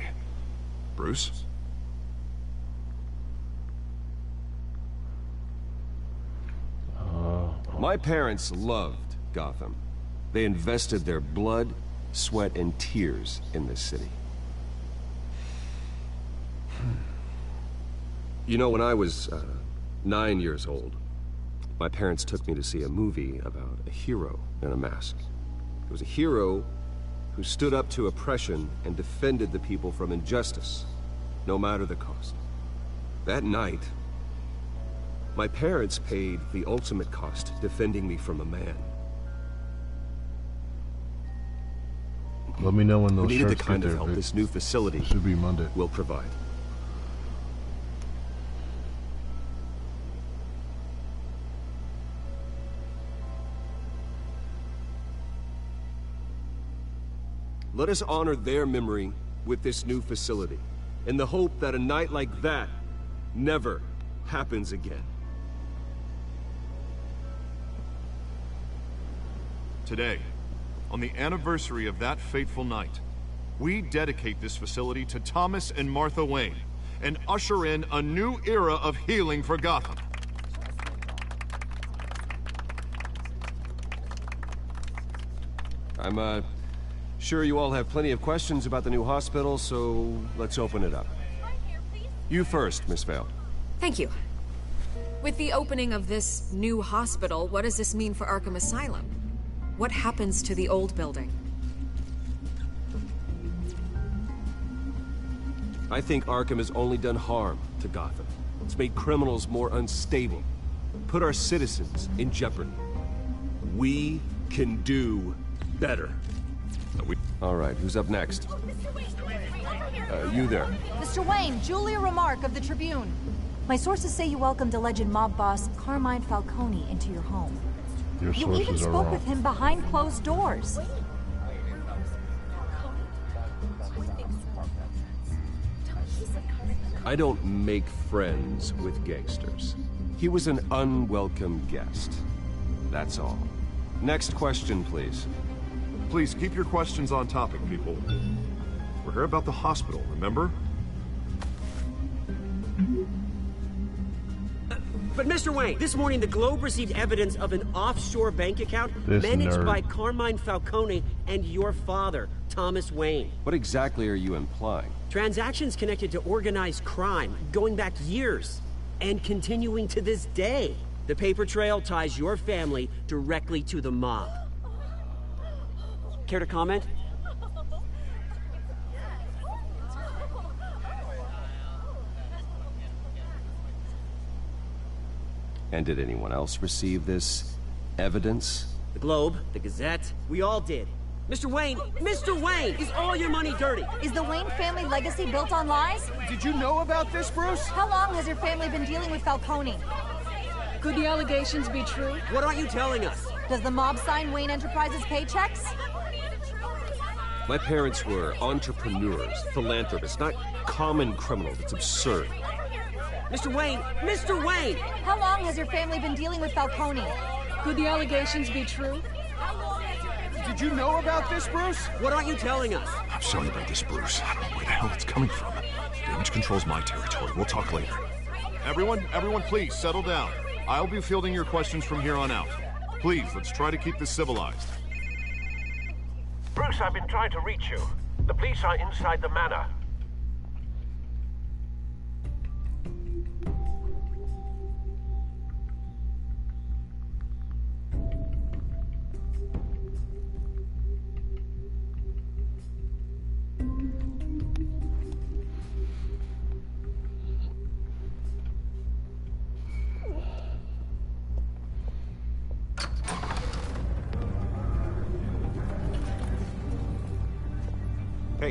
Bruce? My parents loved Gotham. They invested their blood, sweat, and tears in this city. You know, when I was 9 years old, my parents took me to see a movie about a hero in a mask. It was a hero who stood up to oppression and defended the people from injustice, no matter the cost. That night, my parents paid the ultimate cost defending me from a man. Let me know when those we needed the shirts kind get of there, help Vic. this new facility Should be Monday. will provide. Let us honor their memory with this new facility, in the hope that a night like that never happens again. Today, on the anniversary of that fateful night, we dedicate this facility to Thomas and Martha Wayne and usher in a new era of healing for Gotham. I'm sure you all have plenty of questions about the new hospital, so let's open it up. You first, Miss Vale. Thank you. With the opening of this new hospital, what does this mean for Arkham Asylum? What happens to the old building? I think Arkham has only done harm to Gotham. It's made criminals more unstable, put our citizens in jeopardy. We can do better. All right, who's up next? You there. Mr. Wayne, Julia Remark of the Tribune. My sources say you welcomed alleged mob boss Carmine Falcone into your home. Your You sources even are spoke wrong. with him behind closed doors. I don't make friends with gangsters. He was an unwelcome guest. That's all. Next question, please. Please keep your questions on topic, people. We're here about the hospital, remember? But Mr. Wayne, this morning the Globe received evidence of an offshore bank account This managed nerd. by Carmine Falcone and your father, Thomas Wayne. What exactly are you implying? Transactions connected to organized crime, going back years, and continuing to this day. The paper trail ties your family directly to the mob. Care to comment? And did anyone else receive this evidence? The Globe, the Gazette, we all did. Mr. Wayne, is all your money dirty? Is the Wayne family legacy built on lies? Did you know about this, Bruce? How long has your family been dealing with Falcone? Could the allegations be true? What aren't you telling us? Does the mob sign Wayne Enterprises paychecks? My parents were entrepreneurs, philanthropists, not common criminals. It's absurd. Mr. Wayne! How long has your family been dealing with Falcone? Could the allegations be true? Did you know about this, Bruce? What aren't you telling us? I'm sorry about this, Bruce. I don't know where the hell it's coming from. Damage control's my territory. We'll talk later. Everyone, please, settle down. I'll be fielding your questions from here on out. Please, let's try to keep this civilized. Bruce, I've been trying to reach you. The police are inside the manor.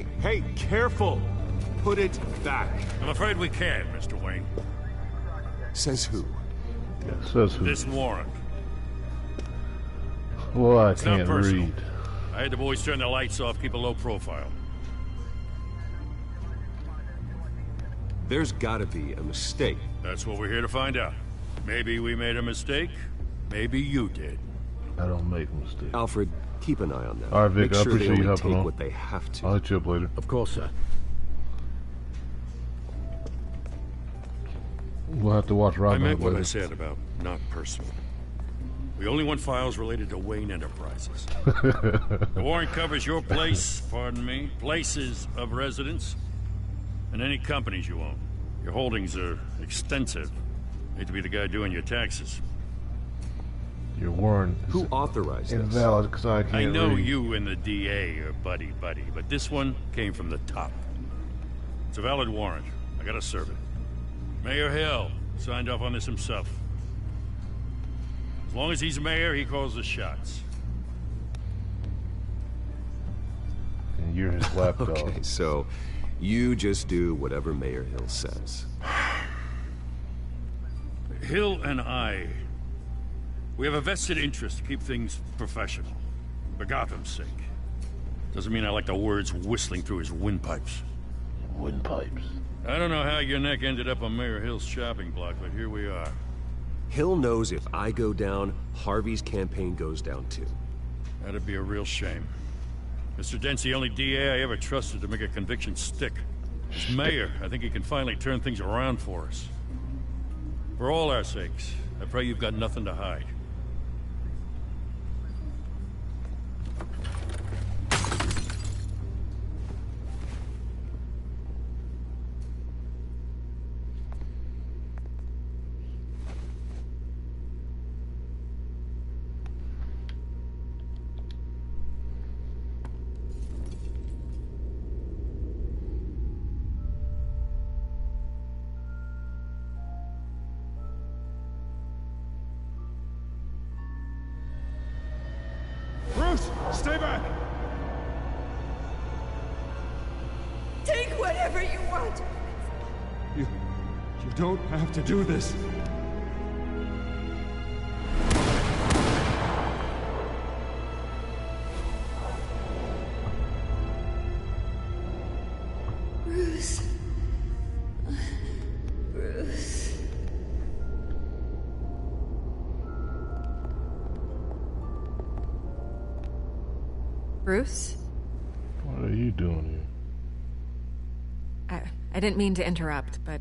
Hey, careful! Put it back. I'm afraid we can't, Mr. Wayne. Says who? Yeah, says who? This warrant. Well, I It's can't not personal. read. I had the boys turn the lights off, keep a low profile. There's gotta be a mistake. That's what we're here to find out. Maybe we made a mistake. Maybe you did. I don't make mistakes. Alfred, keep an eye on them. All right, Vic, Make I sure they appreciate you only helping take on. what they have to. I'll hit you up later. Of course, sir. We'll have to watch I Robin meant what later. I said about not personal. We only want files related to Wayne Enterprises. The warrant covers your place, pardon me, places of residence, and any companies you own. Your holdings are extensive. Hate to be the guy doing your taxes. Your warrant is Who authorized this? invalid because I can't I know read. you and the DA are buddy-buddy, but this one came from the top. It's a valid warrant. I gotta serve it. Mayor Hill signed off on this himself. As long as he's mayor, he calls the shots. And you're his lapdog. Okay, so you just do whatever Mayor Hill says. Hill and I, we have a vested interest to keep things professional. For Gotham's sake. Doesn't mean I like the words whistling through his windpipes. Windpipes. I don't know how your neck ended up on Mayor Hill's shopping block, but here we are. Hill knows if I go down, Harvey's campaign goes down too. That'd be a real shame. Mr. Dent's the only DA I ever trusted to make a conviction stick. As mayor, I think he can finally turn things around for us. For all our sakes, I pray you've got nothing to hide. Bruce, stay back! Take whatever you want. You don't have to do this. Bruce. Bruce. Bruce? What are you doing here? I didn't mean to interrupt, but...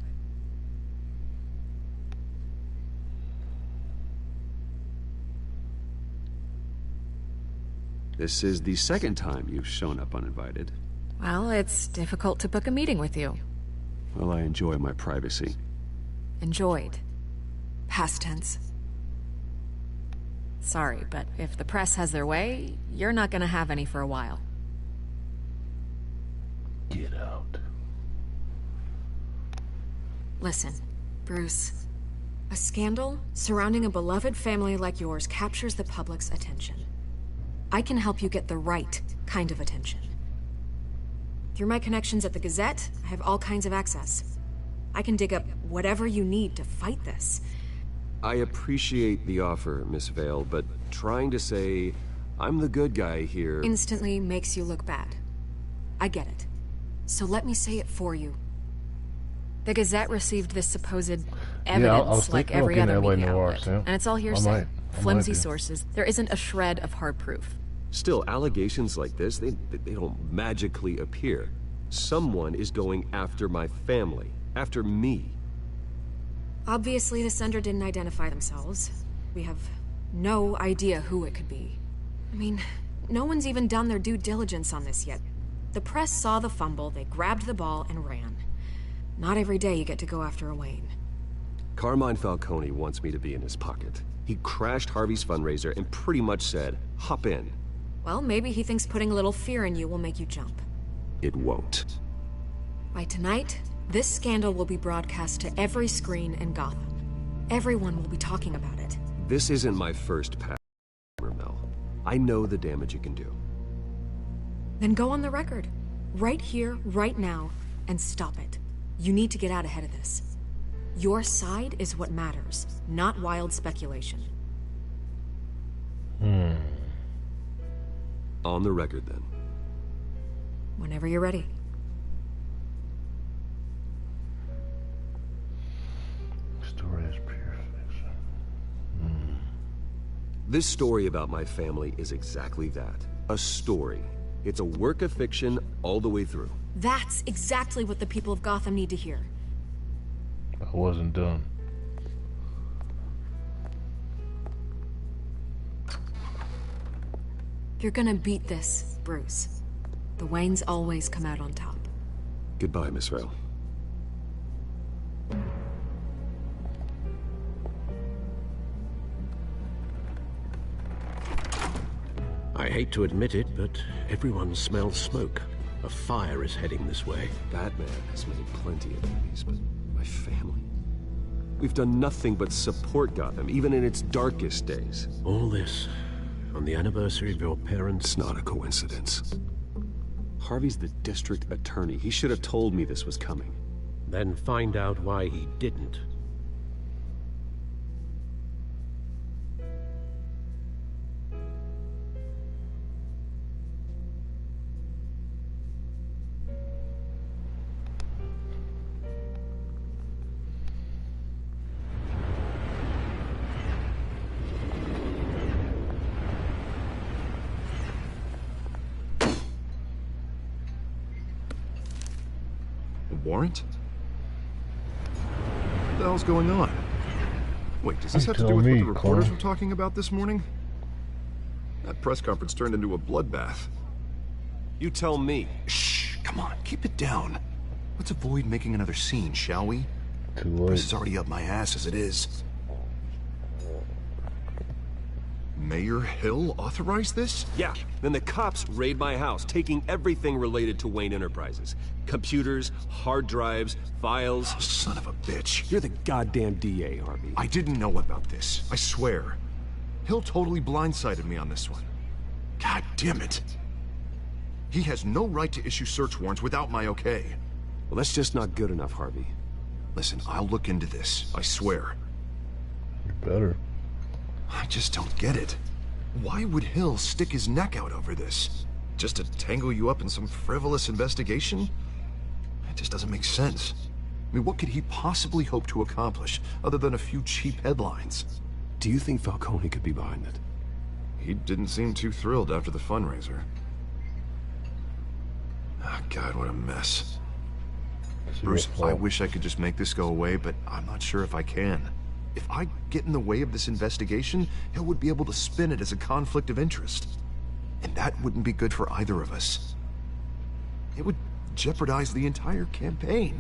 This is the second time you've shown up uninvited. Well, it's difficult to book a meeting with you. Well, I enjoy my privacy. Enjoyed. Past tense. Sorry, but if the press has their way, you're not gonna have any for a while. Get out. Listen, Bruce. A scandal surrounding a beloved family like yours captures the public's attention. I can help you get the right kind of attention. Through my connections at the Gazette, I have all kinds of access. I can dig up whatever you need to fight this. I appreciate the offer, Miss Vale, but trying to say I'm the good guy here... Instantly makes you look bad. I get it. So let me say it for you. The Gazette received this supposed evidence like every other media outlet. And it's all hearsay. Flimsy sources. There isn't a shred of hard proof. Still, allegations like this, they don't magically appear. Someone is going after my family. After me. Obviously, the sender didn't identify themselves. We have no idea who it could be. I mean, no one's even done their due diligence on this yet. The press saw the fumble, they grabbed the ball and ran. Not every day you get to go after a Wayne. Carmine Falcone wants me to be in his pocket. He crashed Harvey's fundraiser and pretty much said, hop in. Well, maybe he thinks putting a little fear in you will make you jump. It won't. By tonight, this scandal will be broadcast to every screen in Gotham. Everyone will be talking about it. This isn't my first pass, Mel. I know the damage it can do. Then go on the record. Right here, right now, and stop it. You need to get out ahead of this. Your side is what matters, not wild speculation. On the record, then. Whenever you're ready. Story is pure fiction. This story about my family is exactly that. A story. It's a work of fiction all the way through. That's exactly what the people of Gotham need to hear. I wasn't done. You're gonna beat this, Bruce. The Waynes always come out on top. Goodbye, Miss Vale. I hate to admit it, but everyone smells smoke. A fire is heading this way. Batman has made plenty of enemies, but my family? We've done nothing but support Gotham, even in its darkest days. All this on the anniversary of your parents'... It's not a coincidence. Harvey's the district attorney. He should have told me this was coming. Then find out why he didn't. Warrant? What the hell's going on? Wait, does this have to do with what the reporters were talking about this morning? That press conference turned into a bloodbath. You tell me. Shh, come on, keep it down. Let's avoid making another scene, shall we? Too late. This is already up my ass as it is. Mayor Hill authorized this? Yeah, then the cops raid my house, taking everything related to Wayne Enterprises. Computers, hard drives, files. Oh, son of a bitch. You're the goddamn DA, Harvey. I didn't know about this, I swear. Hill totally blindsided me on this one. God damn it. He has no right to issue search warrants without my okay. Well, that's just not good enough, Harvey. Listen, I'll look into this, I swear. You better. I just don't get it. Why would Hill stick his neck out over this? Just to tangle you up in some frivolous investigation? It just doesn't make sense. I mean, what could he possibly hope to accomplish other than a few cheap headlines? Do you think Falcone could be behind it? He didn't seem too thrilled after the fundraiser. Oh, God, what a mess. Bruce, I wish I could just make this go away, but I'm not sure if I can. If I get in the way of this investigation, Hill would be able to spin it as a conflict of interest. And that wouldn't be good for either of us. It would jeopardize the entire campaign.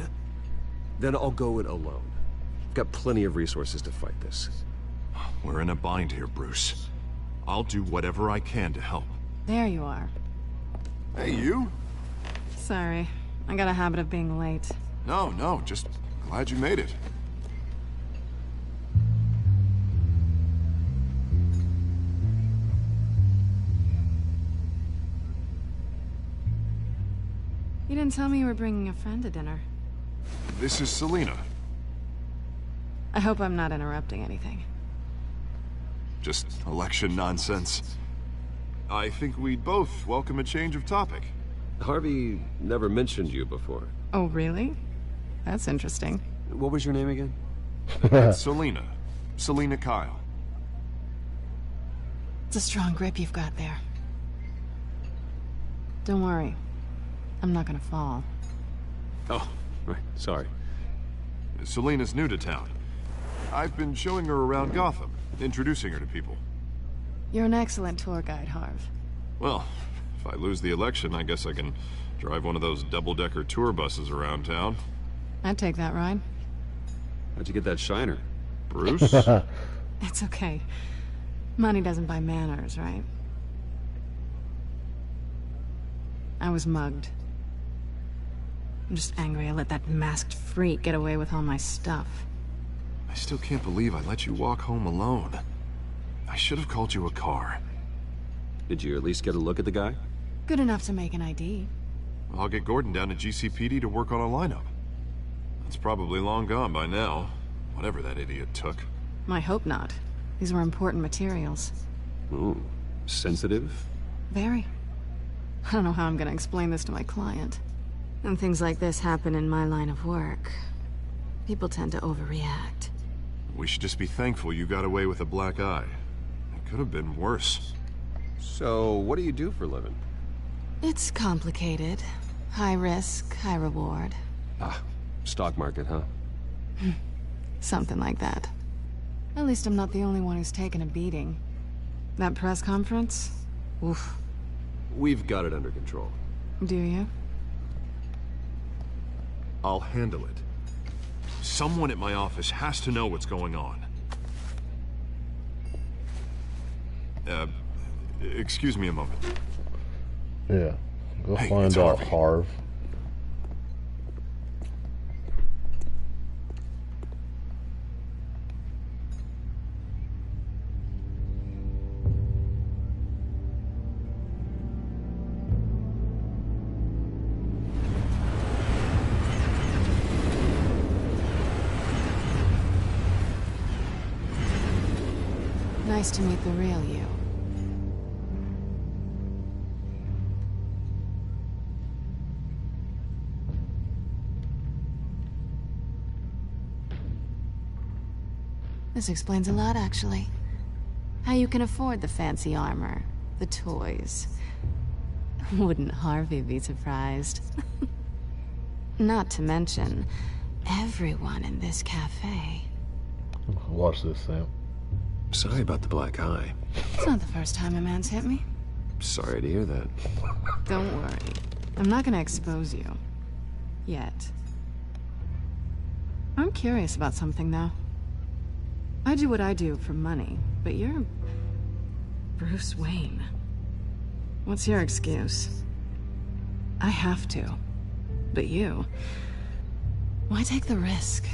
Then I'll go it alone. I've got plenty of resources to fight this. We're in a bind here, Bruce. I'll do whatever I can to help. There you are. Hey, you? Sorry. I got a habit of being late. No, just glad you made it. You didn't tell me you were bringing a friend to dinner. This is Selina. I hope I'm not interrupting anything. Just election nonsense. I think we'd both welcome a change of topic. Harvey never mentioned you before. Oh, really? That's interesting. What was your name again? It's Selina. Selina Kyle. It's a strong grip you've got there. Don't worry. I'm not gonna fall. Oh, right. Sorry. Selina's new to town. I've been showing her around Gotham, introducing her to people. You're an excellent tour guide, Harv. Well, if I lose the election, I guess I can drive one of those double-decker tour buses around town. I'd take that ride. How'd you get that shiner? Bruce? It's okay. Money doesn't buy manners, right? I was mugged. I'm just angry I let that masked freak get away with all my stuff. I still can't believe I let you walk home alone. I should have called you a car. Did you at least get a look at the guy? Good enough to make an ID. Well, I'll get Gordon down to GCPD to work on a lineup. It's probably long gone by now, whatever that idiot took. I hope not. These were important materials. Ooh, sensitive? Very. I don't know how I'm gonna explain this to my client. When things like this happen in my line of work, people tend to overreact. We should just be thankful you got away with a black eye. It could have been worse. So, what do you do for a living? It's complicated. High risk, high reward. Ah, stock market, huh? Something like that. At least I'm not the only one who's taken a beating. That press conference? Oof. We've got it under control. Do you? I'll handle it. Someone at my office has to know what's going on. Excuse me a moment. Yeah. Go Hey, find it's out, Harvey. Harv. Nice to meet the real you. This explains a lot, actually. How you can afford the fancy armor, the toys. Wouldn't Harvey be surprised? Not to mention, everyone in this cafe. Watch this, Sam. Sorry about the black eye. It's not the first time a man's hit me. Sorry to hear that. Don't worry. I'm not gonna expose you. Yet. I'm curious about something, though. I do what I do for money, but you're... Bruce Wayne. What's your excuse? I have to. But you... Why take the risk?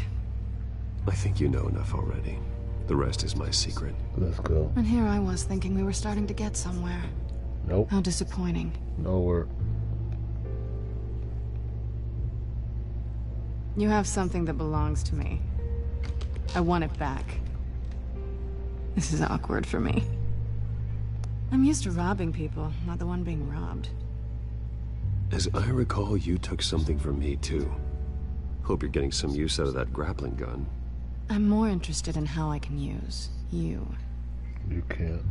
I think you know enough already. The rest is my secret. Let's go. And here I was thinking we were starting to get somewhere. Nope. How disappointing. Nowhere. You have something that belongs to me. I want it back. This is awkward for me. I'm used to robbing people, not the one being robbed. As I recall, you took something from me, too. Hope you're getting some use out of that grappling gun. I'm more interested in how I can use you. You can't.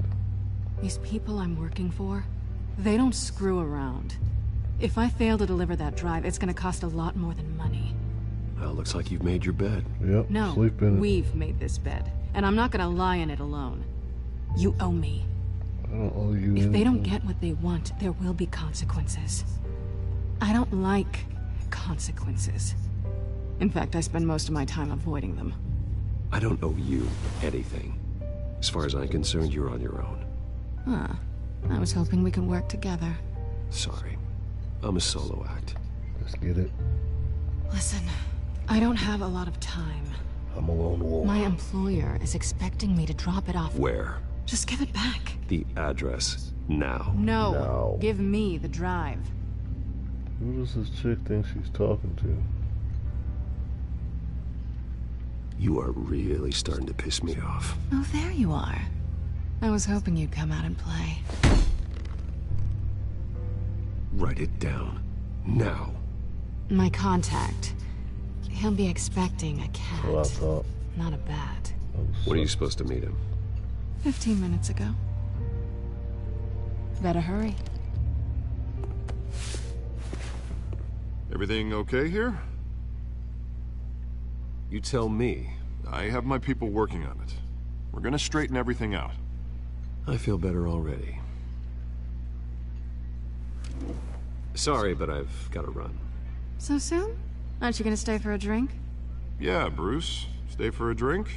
These people I'm working for, they don't screw around. If I fail to deliver that drive, it's gonna cost a lot more than money. Well, looks like you've made your bed. Yep, No, sleep in it. we've made this bed, and I'm not gonna lie in it alone. You owe me. I don't owe you If they don't anything. get what they want, there will be consequences. I don't like consequences. In fact, I spend most of my time avoiding them. I don't owe you anything. As far as I'm concerned, you're on your own. Huh. I was hoping we could work together. Sorry. I'm a solo act. Let's get it. Listen, I don't have a lot of time. I'm a lone wolf. My employer is expecting me to drop it off. Where? Just give it back. The address. Now. No. No. Give me the drive. Who does this chick think she's talking to? You are really starting to piss me off. Oh, there you are. I was hoping you'd come out and play. Write it down. Now. My contact. He'll be expecting a cat. Well, I thought. Not a bat. When are you supposed to meet him? 15 minutes ago. Better hurry. Everything okay here? You tell me. I have my people working on it. We're gonna straighten everything out. I feel better already. Sorry, but I've got to run. So soon? Aren't you gonna stay for a drink? Yeah, Bruce. Stay for a drink?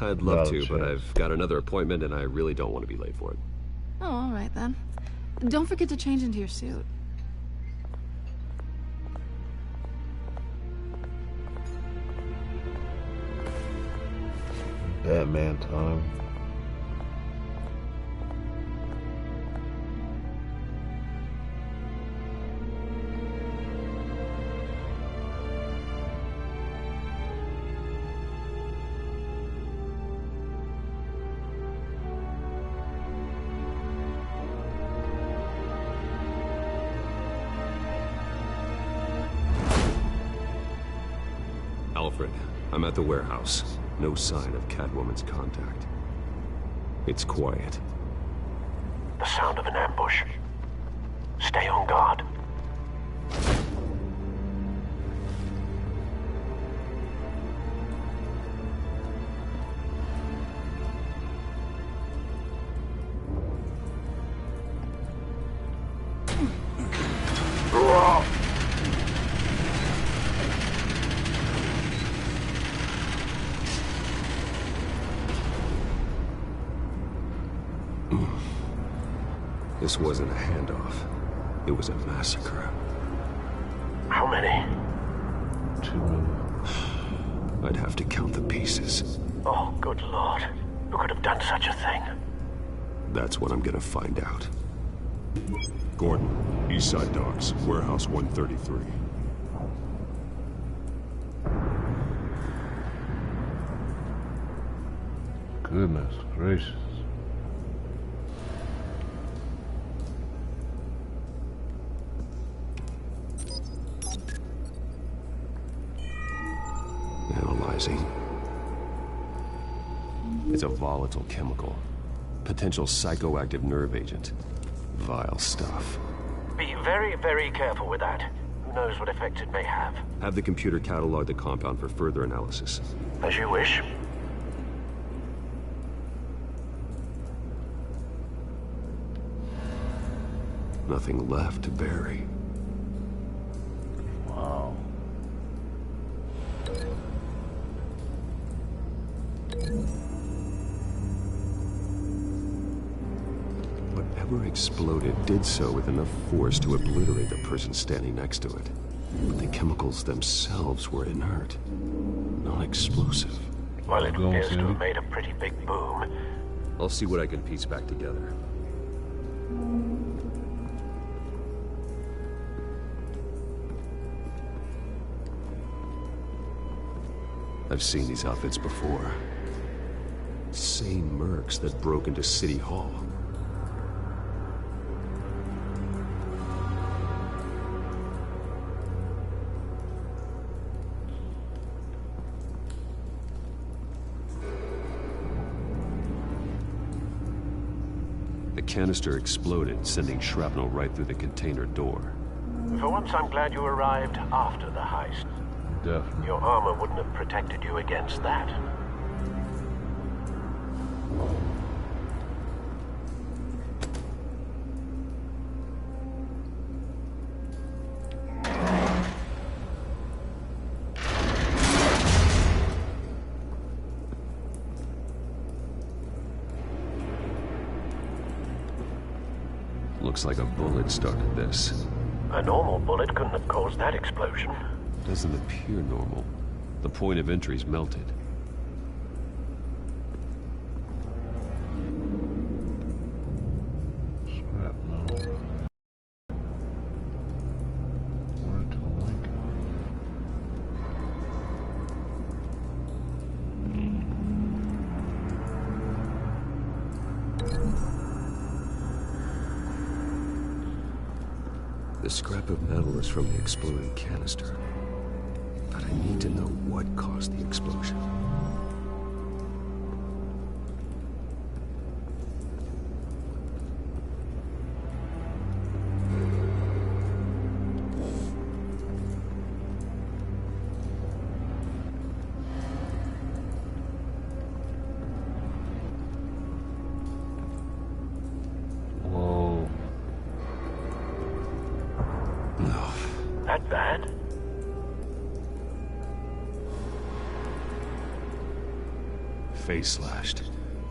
I'd love Not a to, but chance. I've got another appointment and I really don't want to be late for it. Oh, all right then. Don't forget to change into your suit. Batman time. Alfred, I'm at the warehouse. No sign of Catwoman's contact. It's quiet. The sound of an ambush. Stay on guard. This wasn't a handoff. It was a massacre. How many? 2 million. I'd have to count the pieces. Oh, good lord. Who could have done such a thing? That's what I'm gonna find out. Gordon, Eastside Docks, Warehouse 133. Goodness gracious. Analyzing. It's a volatile chemical. Potential psychoactive nerve agent. Vile stuff. Be very, very careful with that. Who knows what effect it may have. Have the computer catalog the compound for further analysis. As you wish. Nothing left to bury. Wow. Whatever exploded did so with enough force to obliterate the person standing next to it. But the chemicals themselves were inert, non-explosive. Well, it appears to have made a pretty big boom. I'll see what I can piece back together. I've seen these outfits before. Same mercs that broke into City Hall. The canister exploded, sending shrapnel right through the container door. For once, I'm glad you arrived after the heist. Definitely. Your armor wouldn't have protected you against that. Looks like a bullet started this. A normal bullet couldn't have caused that explosion. Doesn't appear normal. The point of entry's melted. The scrap of metal is from the exploded canister. But I need to know what caused the explosion. Whoa. No. That bad? Face slashed.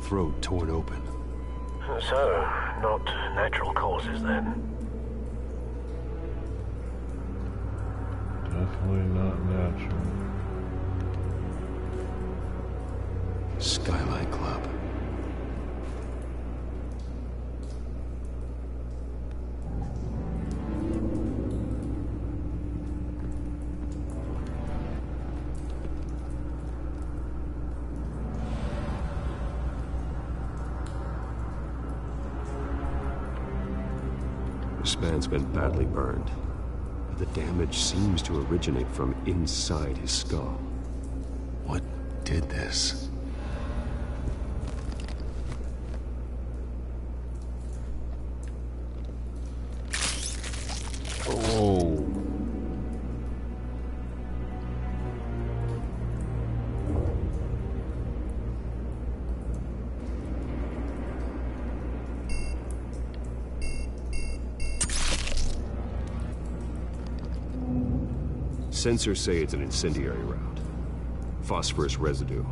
Throat torn open. So, not natural causes then. Definitely not natural. Skyline Club. This man's been badly burned. The damage seems to originate from inside his skull. What did this? Oh. Sensors say it's an incendiary round. Phosphorus residue.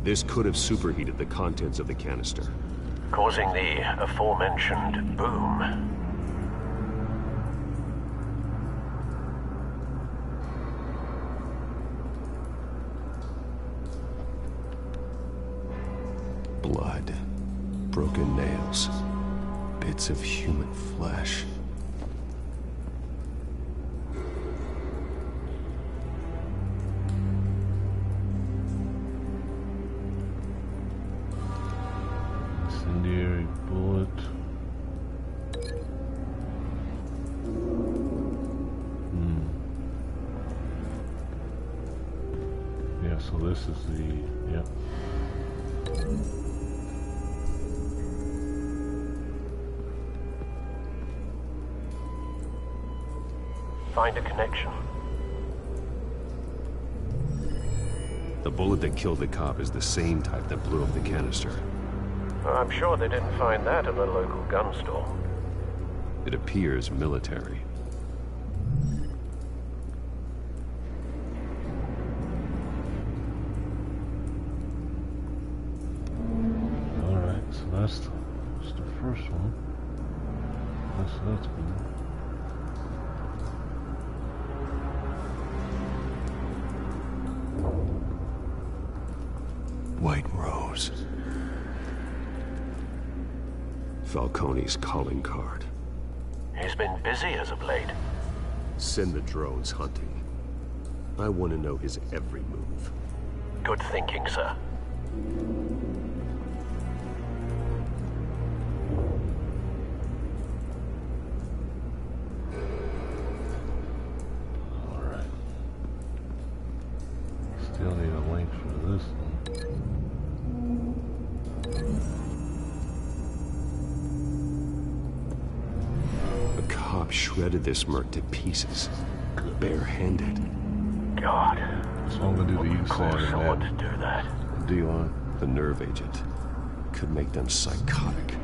This could have superheated the contents of the canister, causing the aforementioned boom. Blood, broken nails, bits of human flesh. Incendiary bullet. Yeah, so this is the, yep. Find a connection. The bullet that killed the cop is the same type that blew up the canister. I'm sure they didn't find that at a local gun store. It appears military. Alright, so that's the first one. That's good. White Rose. Falcone's calling card. He's been busy as of late. Send the drones hunting. I want to know his every move. Good thinking, sir. Alright. Still need a link for this one. Shredded this merc to pieces, barehanded. God. So I'm gonna do the Of course someone to do that. D-line. The nerve agent could make them psychotic.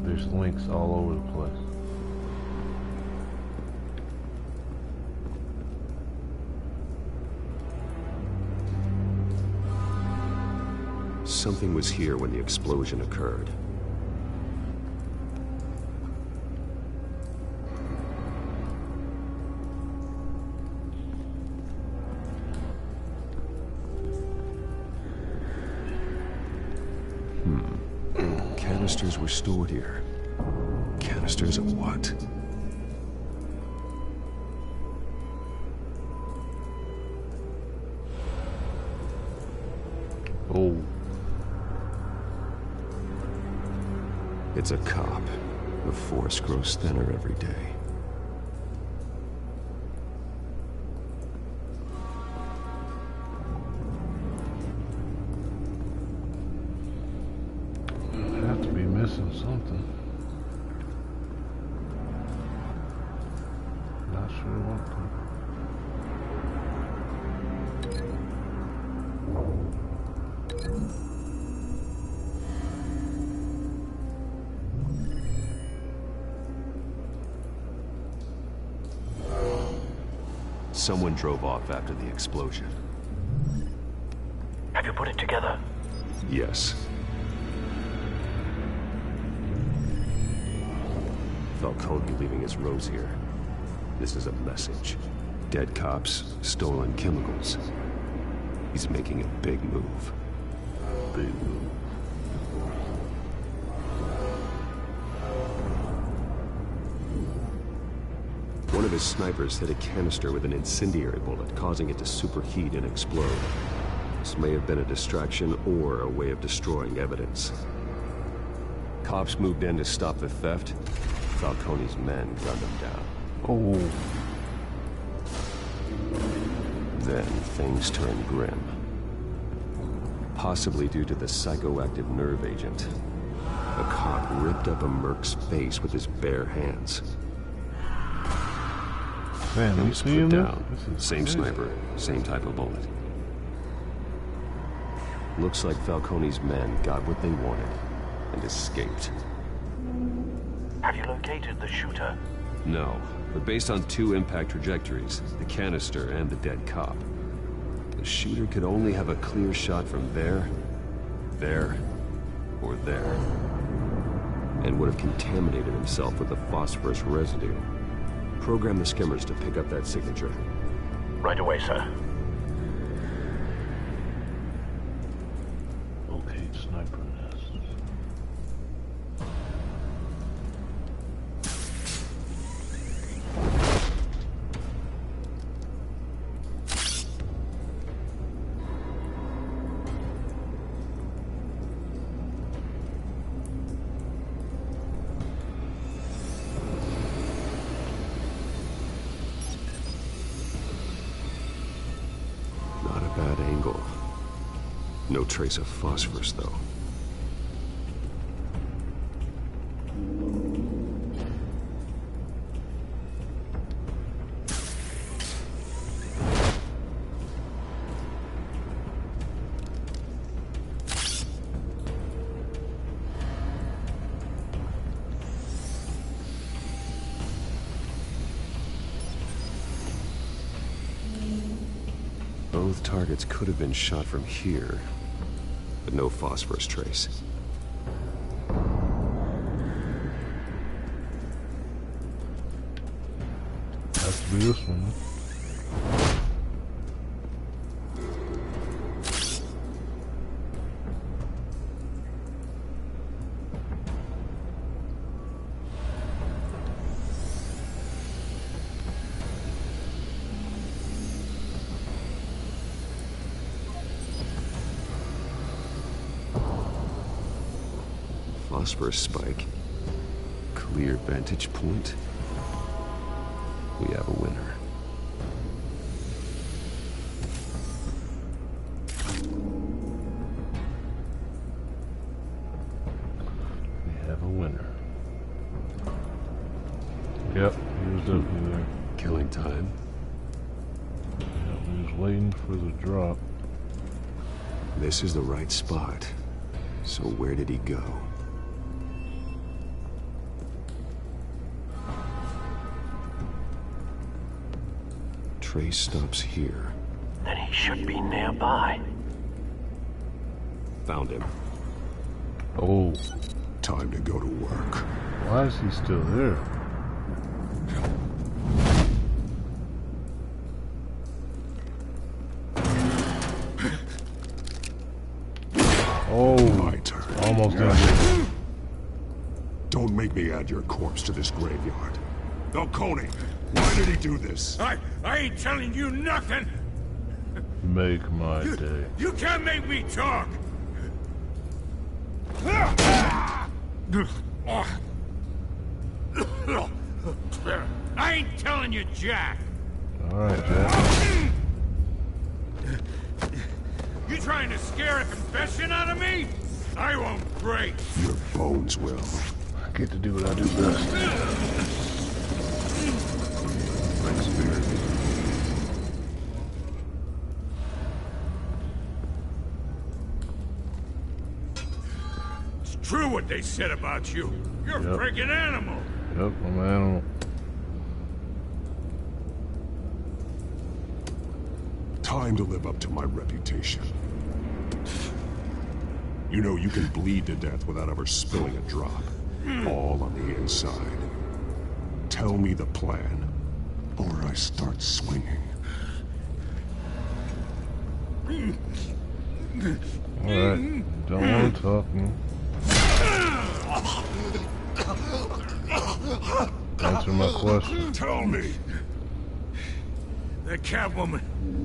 There's links all over the place. Something was here when the explosion occurred. Canisters were stored here. Canisters of what? Oh. It's a cop. The force grows thinner every day. I have to be missing something. Not sure what. Someone drove off after the explosion. Have you put it together? Yes. Falcone leaving his rose here. This is a message. Dead cops, stolen chemicals. He's making a big move. Big move. One of his snipers hit a canister with an incendiary bullet, causing it to superheat and explode. This may have been a distraction or a way of destroying evidence. Cops moved in to stop the theft. Falcone's men gunned him down. Oh. Then things turned grim. Possibly due to the psychoactive nerve agent. A cop ripped up a merc's face with his bare hands. Man, He you was see put him? down. Same sniper, same type of bullet. Looks like Falcone's men got what they wanted and escaped. Have you located the shooter? No, but based on 2 impact trajectories, the canister and the dead cop, the shooter could only have a clear shot from there, or there, and would have contaminated himself with the phosphorus residue. Program the skimmers to pick up that signature. Right away, sir. Locate sniper nest. Not a bad angle. No trace of phosphorus, though. Both targets could have been shot from here, but no phosphorus trace. Has to be this one. Phosphorus spike. Clear vantage point. We have a winner. We have a winner. Yep, he was definitely there. Killing time. Yep, he was waiting for the drop. This is the right spot. So where did he go? Trace stops here. Then he should be nearby. Found him. Oh. Time to go to work. Why is he still there? Oh, my turn. Almost done. Don't make me add your corpse to this graveyard. Falcone, why did he do this? I ain't telling you nothing! Make my day. You can't make me talk! I ain't telling you, Jack! Alright, Jack. You trying to scare a confession out of me? I won't break! Your bones will. I get to do what I do best. Break spirit. It's true what they said about you. You're a freaking animal! Yep, I'm an animal. Time to live up to my reputation. You know you can bleed to death without ever spilling a drop. All on the inside. Tell me the plan, or I start swinging. Alright, don't want to talk. Answer my question. Tell me! The Catwoman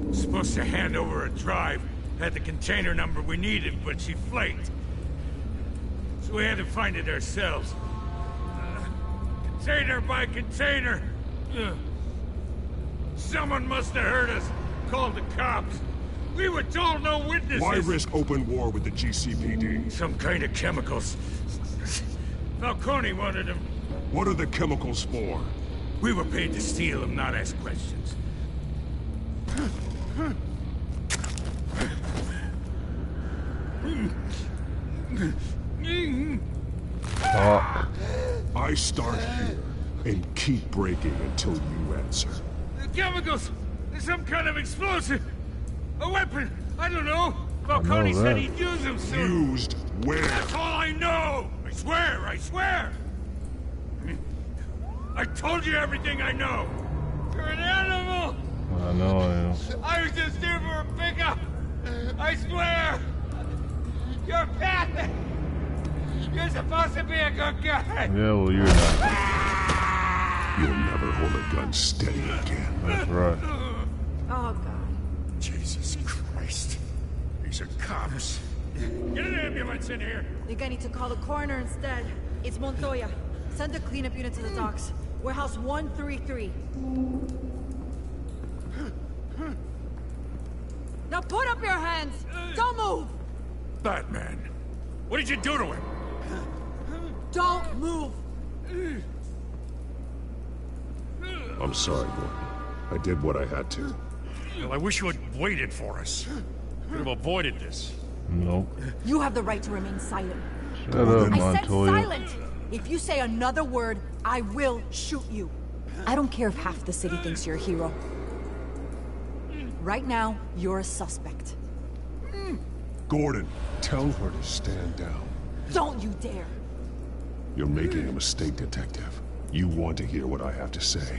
was supposed to hand over a drive. Had the container number we needed, but she flaked. So we had to find it ourselves. Container by container. Someone must have heard us. called the cops. We were told no witnesses. Why risk open war with the GCPD? Some kind of chemicals. Falcone wanted them. What are the chemicals for? We were paid to steal them, not ask questions. Fuck. I start here and keep breaking until you answer. The chemicals! There's some kind of explosive! A weapon! I don't know! Falcone said he'd use them soon! Used where? That's all I know! I swear, I swear! I told you everything I know! You're an animal! I know I am. I was just here for a pickup! I swear! You're pathetic! You're supposed to be a good guy! Yeah, well, you're not. You'll never hold a gun steady again. That's right. Oh, God. Jesus Christ. These are cops. Get an ambulance in here! Think I need to call the coroner instead. It's Montoya. Send the cleanup unit to the docks. Warehouse 133. Now put up your hands! Don't move! Batman, what did you do to him? Don't move! I'm sorry, Gordon. I did what I had to. Well, I wish you had waited for us. Could have avoided this. Nope. You have the right to remain silent. Shut up, I said Montoya. silent! If you say another word, I will shoot you. I don't care if half the city thinks you're a hero. Right now, you're a suspect. Gordon, tell her to stand down. Don't you dare! You're making a mistake, Detective. You want to hear what I have to say.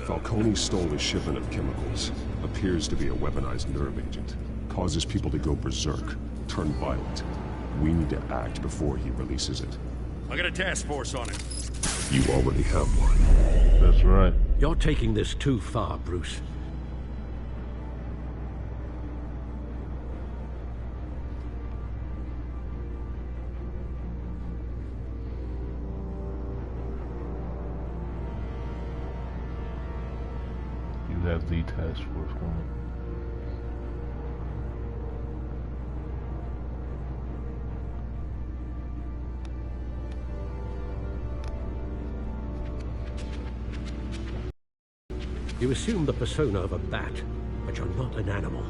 Falcone stole a shipment of chemicals. Appears to be a weaponized nerve agent. Causes people to go berserk, turn violent. We need to act before he releases it. I got a task force on it. You already have one. That's right. You're taking this too far, Bruce. You have the task force coming. You assume the persona of a bat, but you're not an animal.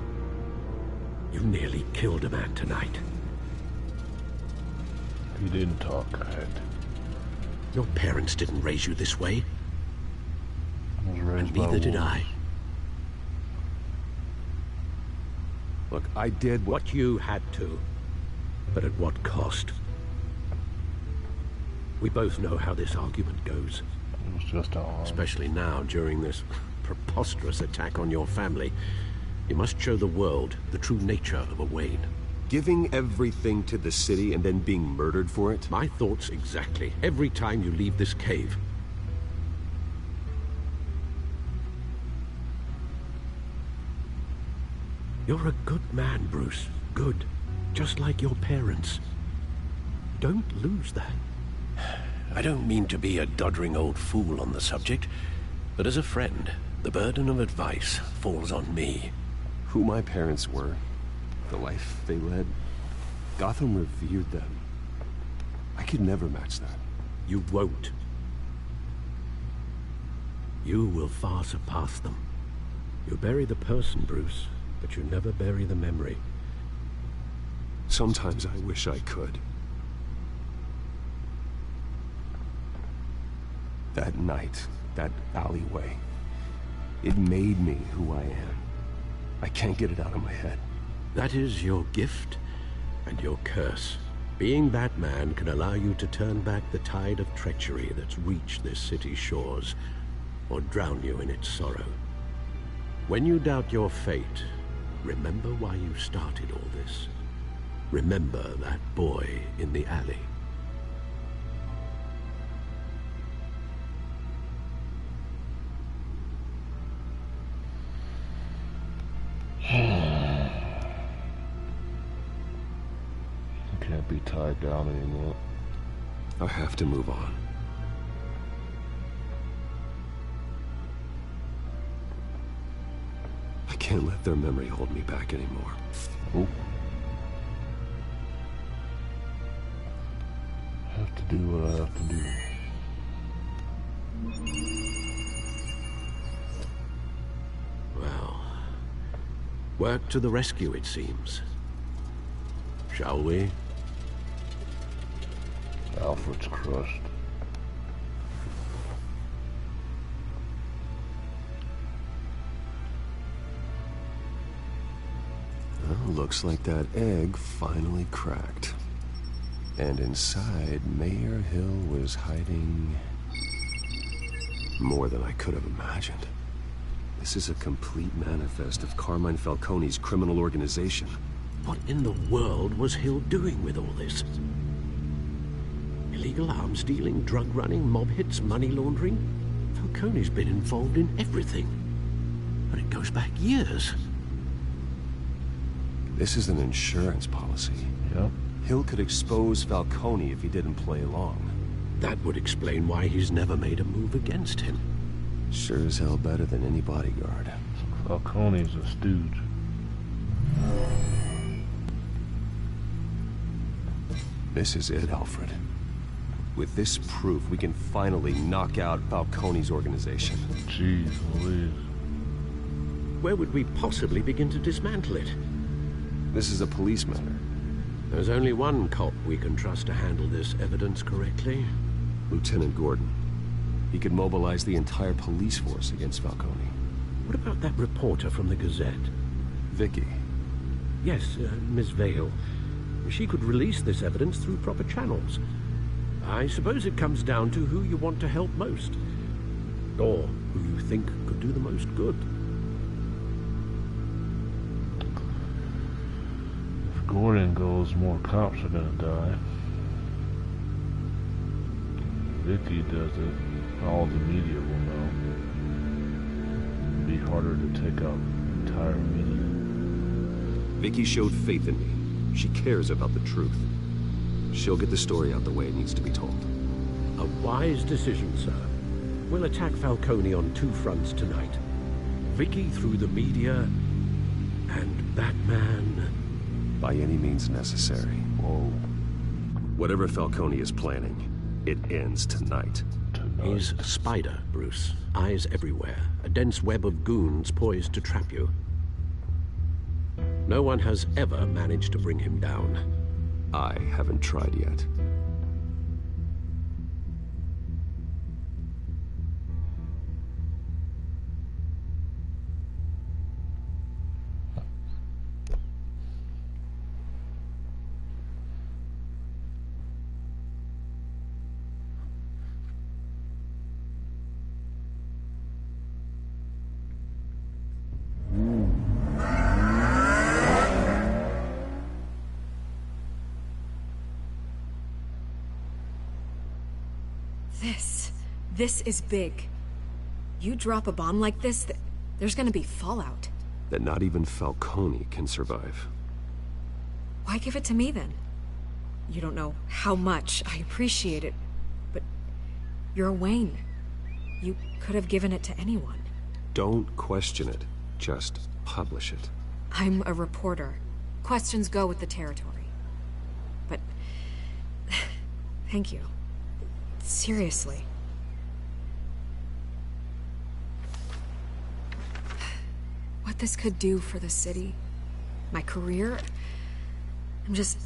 You nearly killed a man tonight. You didn't talk, Ed. Your parents didn't raise you this way. I was raised And by neither did wolves. I. Look, I did what you had to, but at what cost? We both know how this argument goes. It was just our arms. Especially now, during this preposterous attack on your family. You must show the world the true nature of a Wayne. Giving everything to the city and then being murdered for it? My thoughts exactly. Every time you leave this cave. You're a good man, Bruce. Good. Just like your parents. Don't lose that. I don't mean to be a doddering old fool on the subject, but as a friend, the burden of advice falls on me. Who my parents were, the life they led, Gotham revered them. I could never match that. You won't. You will far surpass them. You bury the person, Bruce, but you never bury the memory. Sometimes I wish I could. That night, that alleyway, it made me who I am. I can't get it out of my head. That is your gift and your curse. Being Batman can allow you to turn back the tide of treachery that's reached this city's shores, or drown you in its sorrow. When you doubt your fate, remember why you started all this. Remember that boy in the alley. I can't be tied down anymore. I have to move on. I can't let their memory hold me back anymore. Oh. Have to do what I have to do. Well, work to the rescue, it seems. Shall we? Alfred's crushed. Well, looks like that egg finally cracked. And inside, Mayor Hill was hiding more than I could have imagined. This is a complete manifest of Carmine Falcone's criminal organization. What in the world was Hill doing with all this? Illegal arms dealing, drug running, mob hits, money laundering? Falcone's been involved in everything. And it goes back years. This is an insurance policy. Yep. Hill could expose Falcone if he didn't play along. That would explain why he's never made a move against him. Sure as hell better than any bodyguard. Falcone's a stooge. This is it, Alfred. With this proof, we can finally knock out Falcone's organization. Jeez Louise. Where would we possibly begin to dismantle it? This is a police matter. There's only one cop we can trust to handle this evidence correctly. Lieutenant Gordon. He could mobilize the entire police force against Falcone. What about that reporter from the Gazette? Vicky. Yes, Miss Vale. She could release this evidence through proper channels. I suppose it comes down to who you want to help most. Or who you think could do the most good. If Gordon goes, more cops are gonna die. Vicky does it, all the media will know. It'd be harder to take out entire media. Vicky showed faith in me. She cares about the truth. She'll get the story out the way it needs to be told. A wise decision, sir. We'll attack Falcone on two fronts tonight. Vicky through the media, and that man... By any means necessary. Whoa. Whatever Falcone is planning, it ends tonight. He's a spider, Bruce. Eyes everywhere. A dense web of goons poised to trap you. No one has ever managed to bring him down. I haven't tried yet. This is big. You drop a bomb like this, there's gonna be fallout. That not even Falcone can survive. Why give it to me then? You don't know how much I appreciate it, but you're Wayne. You could have given it to anyone. Don't question it. Just publish it. I'm a reporter. Questions go with the territory. But... thank you. Seriously. What this could do for the city, my career, I'm just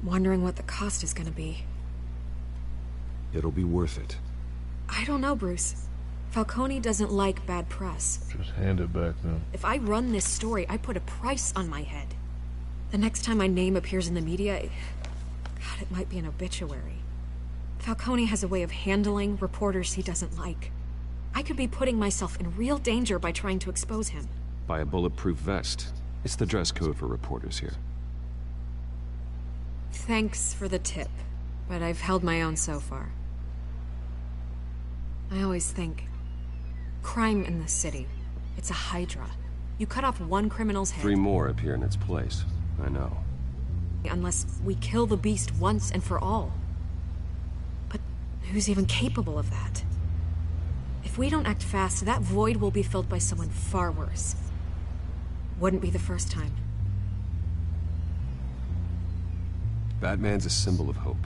wondering what the cost is gonna be. It'll be worth it. I don't know, Bruce. Falcone doesn't like bad press. Just hand it back then. If I run this story, I put a price on my head. The next time my name appears in the media, God, it might be an obituary. Falcone has a way of handling reporters he doesn't like. I could be putting myself in real danger by trying to expose him. Buy a bulletproof vest. It's the dress code for reporters here. Thanks for the tip, but I've held my own so far. I always think, crime in the city, it's a hydra. You cut off one criminal's head... 3 more appear in its place. I know. Unless we kill the beast once and for all. But who's even capable of that? If we don't act fast, that void will be filled by someone far worse. Wouldn't be the first time. Batman's a symbol of hope,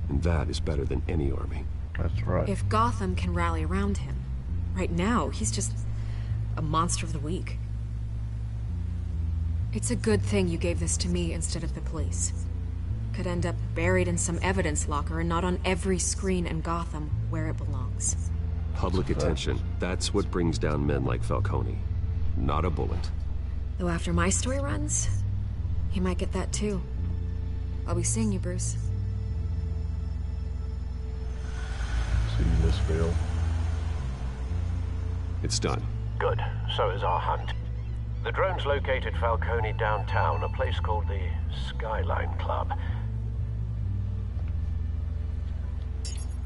and that is better than any army. That's right. If Gotham can rally around him, right now, he's just a monster of the week. It's a good thing you gave this to me instead of the police. Could end up buried in some evidence locker and not on every screen in Gotham where it belongs. Public attention. That's what brings down men like Falcone. Not a bullet. Though after my story runs, he might get that too. I'll be seeing you, Bruce. See you, Miss Bill. It's done. Good. So is our hunt. The drone's located Falcone downtown, a place called the Skyline Club.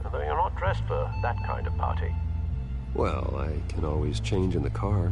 Although you're not dressed for that kind of party. Well, I can always change in the car.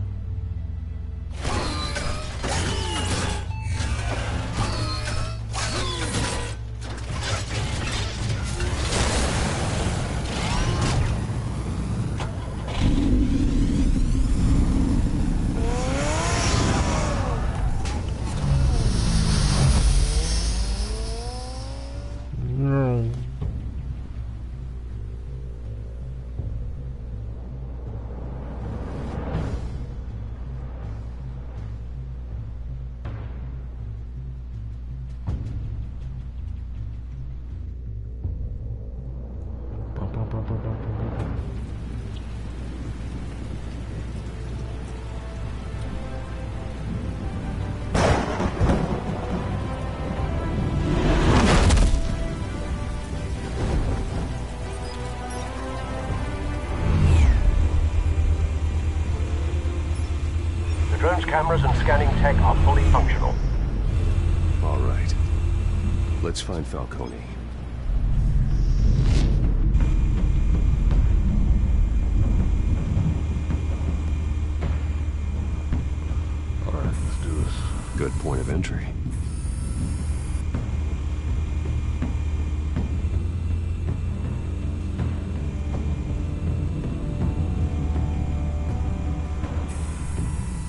Drone's cameras and scanning tech are fully functional. All right. Let's find Falcone. All right, let's do this. Good point of entry.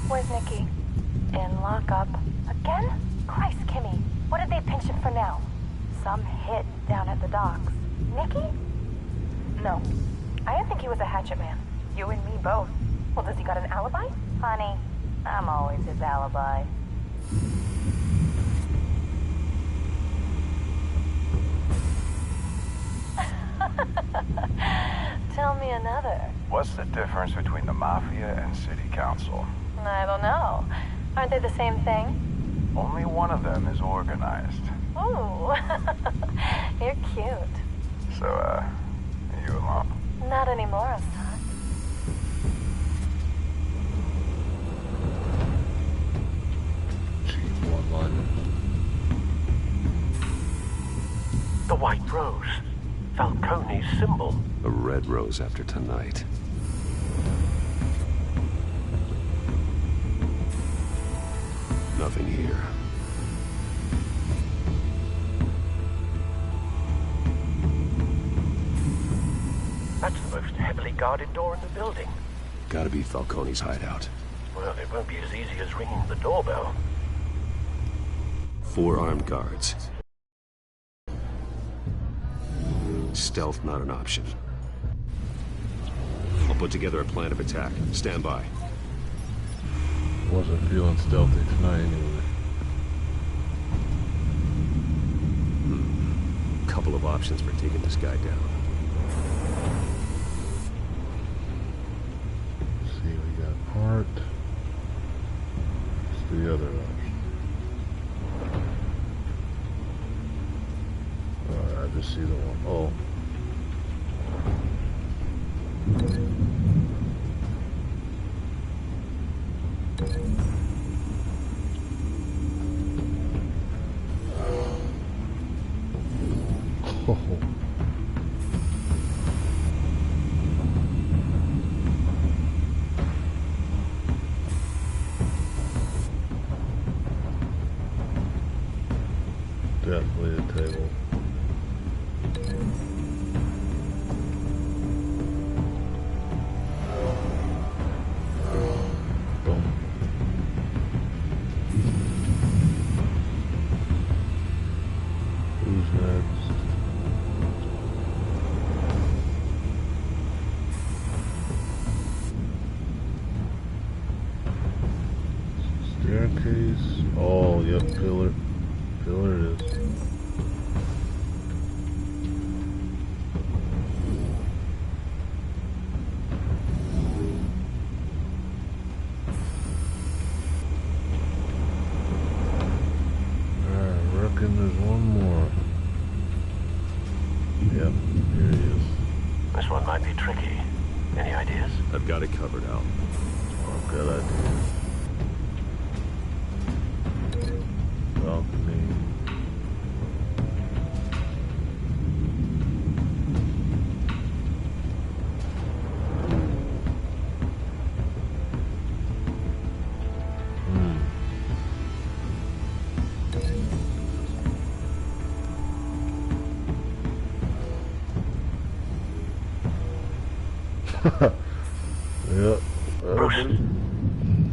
Where's Nikki? In lockup. Again? Christ, Kimmy. What did they pinch him for now? Some hit down at the docks. Nikki? No. I didn't think he was a hatchet man. You and me both. Well, does he got an alibi? Honey, I'm always his alibi. Tell me another. What's the difference between the Mafia and City Council? I don't know. Aren't they the same thing? Only one of them is organized. Ooh. You're cute. So, are you alone? Not anymore, Assad. Cheap one-liner. The White Rose. Falcone's symbol. A red rose after tonight. Nothing here. That's the most heavily guarded door in the building. Gotta be Falcone's hideout. Well, it won't be as easy as ringing the doorbell. 4 armed guards. Stealth not an option. I'll put together a plan of attack. Stand by. Wasn't feeling stealthy tonight anyway. Couple of options for taking this guy down. Let's see, we got Art. What's the other option? I just see the one. Oh. Oh. Definitely a table. Boom. yep, pillar. Pillar it is. I reckon there's one more. Yep, here it is. This one might be tricky. Any ideas? I've got it covered out. Oh, good idea. Balcony. Yep. Bruce,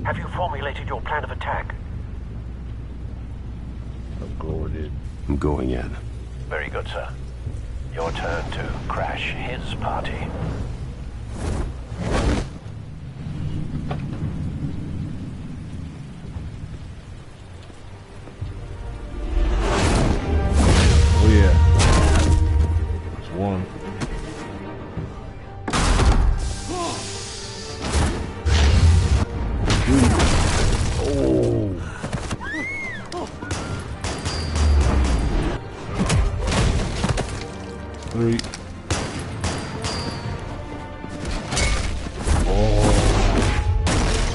have you formulated your plan of attack? I'm going in. I'm going in. Very good, sir. Your turn to crash his party. Oh yeah. That's one. Three. Oh.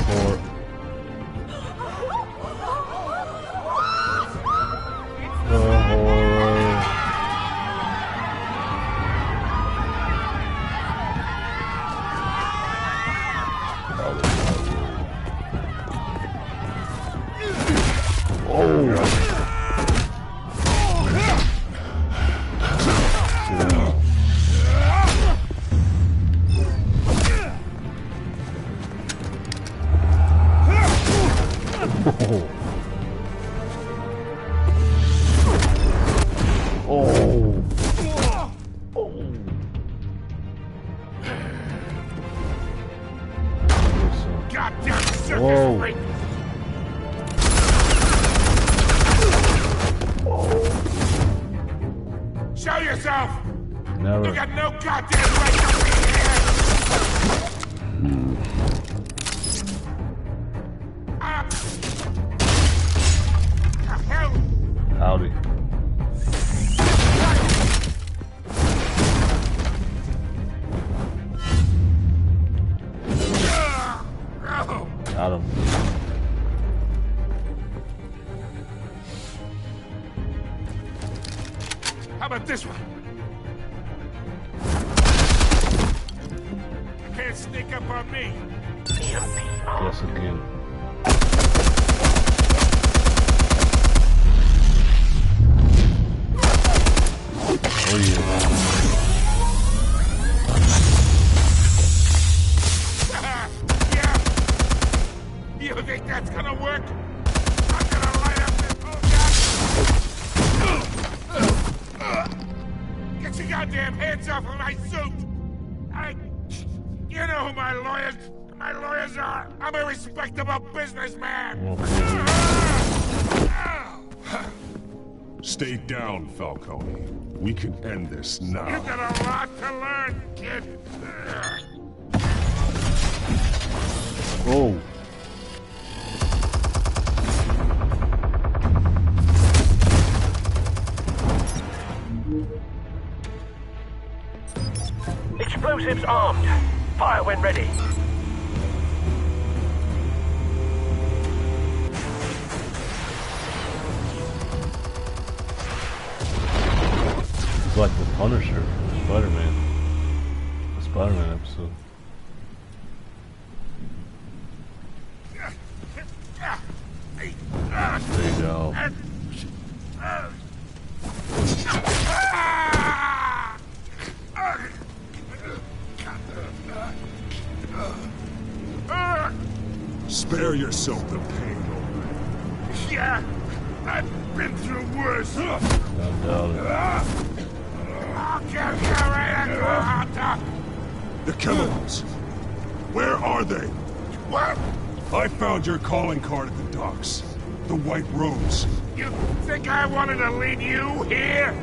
Four. Goddamn circus Whoa. freak! Show yourself! Never. You got no goddamn right to be here! The hell? Howdy. Got him. How about this one? You can't sneak up on me. Guess again. Oh yeah. You think that's gonna work? I'm gonna light up this whole goddamn... Get your goddamn hands off of my suit! You know who my lawyers are! I'm a respectable businessman! Stay down, Falcone. We can end this now. You got a lot to learn, kid! Oh. Explosives armed. Fire when ready. It's like the Punisher from Spider-Man. The Spider-Man episode. There you go. Spare yourself the pain, old man. Yeah, I've been through worse. I doubt it. I'll give you right at The chemicals. Where are they? What? I found your calling card at the docks. The White Rose. You think I wanted to leave you here?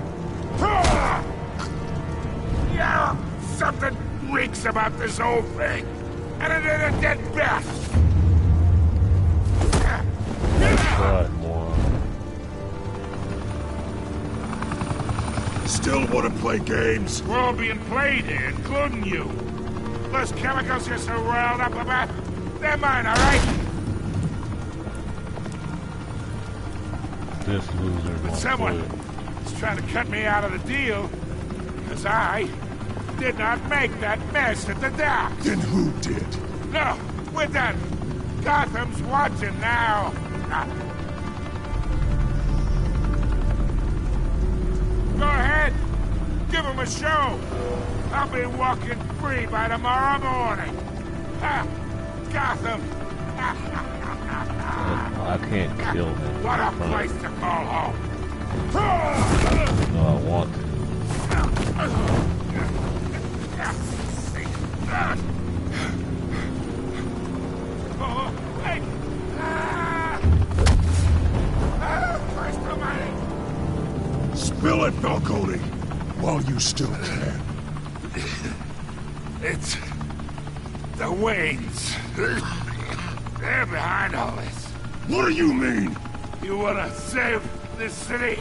Yeah, something reeks about this whole thing. And it ain't a dead bat. Still want to play games? We're all being played here, including you. Those chemicals you're so riled up about, they're mine, all right? This loser. But someone is trying to cut me out of the deal, because I did not make that mess at the docks. Then who did? No, we're done. Gotham's watching now. Go ahead. Give him a show. I'll be walking free by tomorrow morning. Gotham. I can't kill him. What a place to call home. No, I want to. Oh, wait. Spill it, Falcone, while you still can. It's the Waynes. They're behind all this. What do you mean? You want to save this city?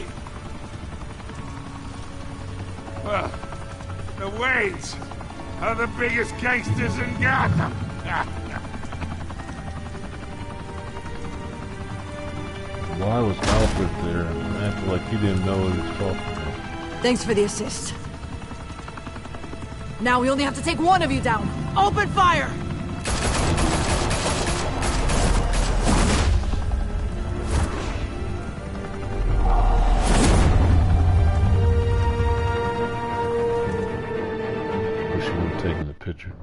Well, the Waynes are the biggest gangsters in Gotham. Why was Alfred there? I feel like he didn't know he was talking to. Thanks for the assist. Now we only have to take one of you down. Open fire! Wish he would have taken the picture.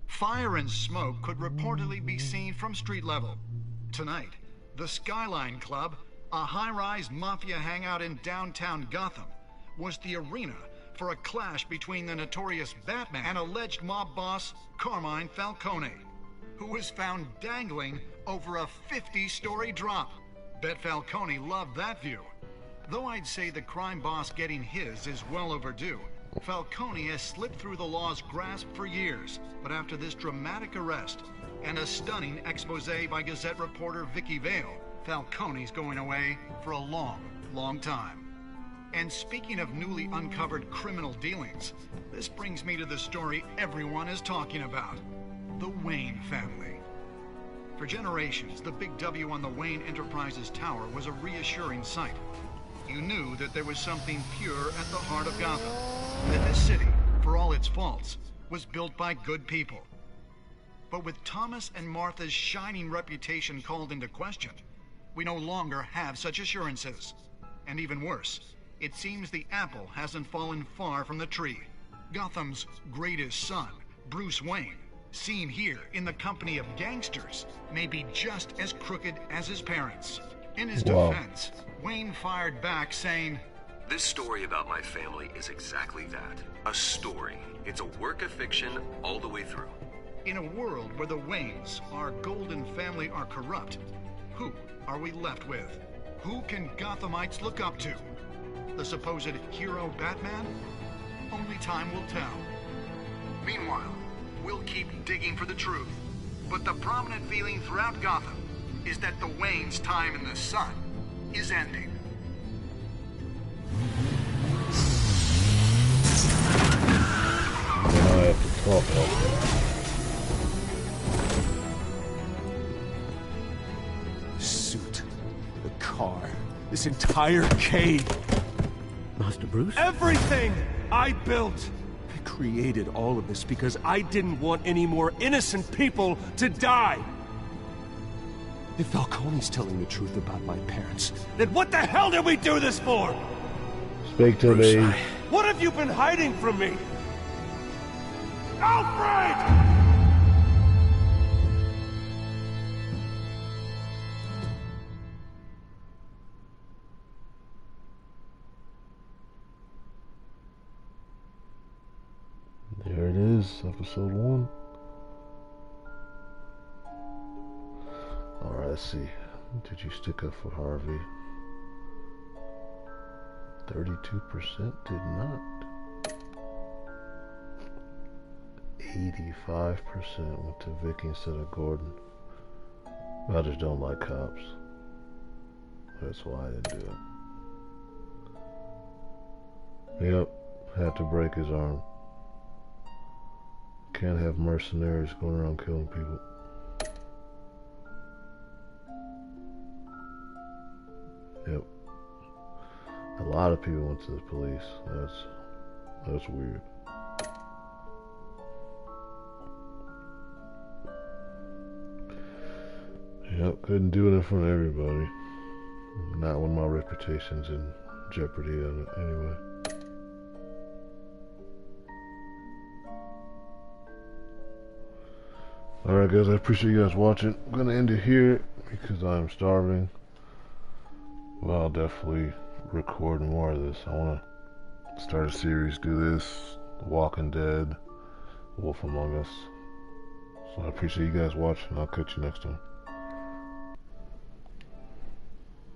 Fire and smoke could reportedly be seen from street level. Tonight, the Skyline Club, a high-rise mafia hangout in downtown Gotham, was the arena for a clash between the notorious Batman and alleged mob boss Carmine Falcone, who was found dangling over a 50-story drop. Bet Falcone loved that view. Though I'd say the crime boss getting his is well overdue, Falcone has slipped through the law's grasp for years, but after this dramatic arrest and a stunning expose by Gazette reporter Vicky Vale, Falcone's going away for a long, long time. And speaking of newly uncovered criminal dealings, this brings me to the story everyone is talking about: the Wayne family. For generations, the big W on the Wayne Enterprises Tower was a reassuring sight. You knew that there was something pure at the heart of Gotham, that this city, for all its faults, was built by good people. But with Thomas and Martha's shining reputation called into question, we no longer have such assurances. And even worse, it seems the apple hasn't fallen far from the tree. Gotham's greatest son, Bruce Wayne, seen here in the company of gangsters, may be just as crooked as his parents. In his defense, Wayne fired back saying, "This story about my family is exactly that. A story. It's a work of fiction all the way through." In a world where the Waynes, our golden family, are corrupt, who are we left with? Who can Gothamites look up to? The supposed hero Batman? Only time will tell. Meanwhile, we'll keep digging for the truth. But the prominent feeling throughout Gotham is that the Waynes' time in the sun is ending. Then I have to talk about The suit, the car, this entire cave. Master Bruce? Everything I built! I created all of this because I didn't want any more innocent people to die! If Falcone's telling the truth about my parents, then what the hell did we do this for? Speak to me. What have you been hiding from me? Alfred! is, episode 1. Alright, let's see. Did you stick up for Harvey? 32% did not. 85% went to Vicky instead of Gordon. I just don't like cops. That's why I didn't do it. Yep, had to break his arm. Can't have mercenaries going around killing people. Yep. A lot of people went to the police. That's weird. Yep, couldn't do it in front of everybody. Not when my reputation's in jeopardy anyway. Alright guys, I appreciate you guys watching. I'm gonna end it here because I'm starving. Well, I'll definitely record more of this. I wanna start a series, do this, The Walking Dead, Wolf Among Us. So I appreciate you guys watching. I'll catch you next time.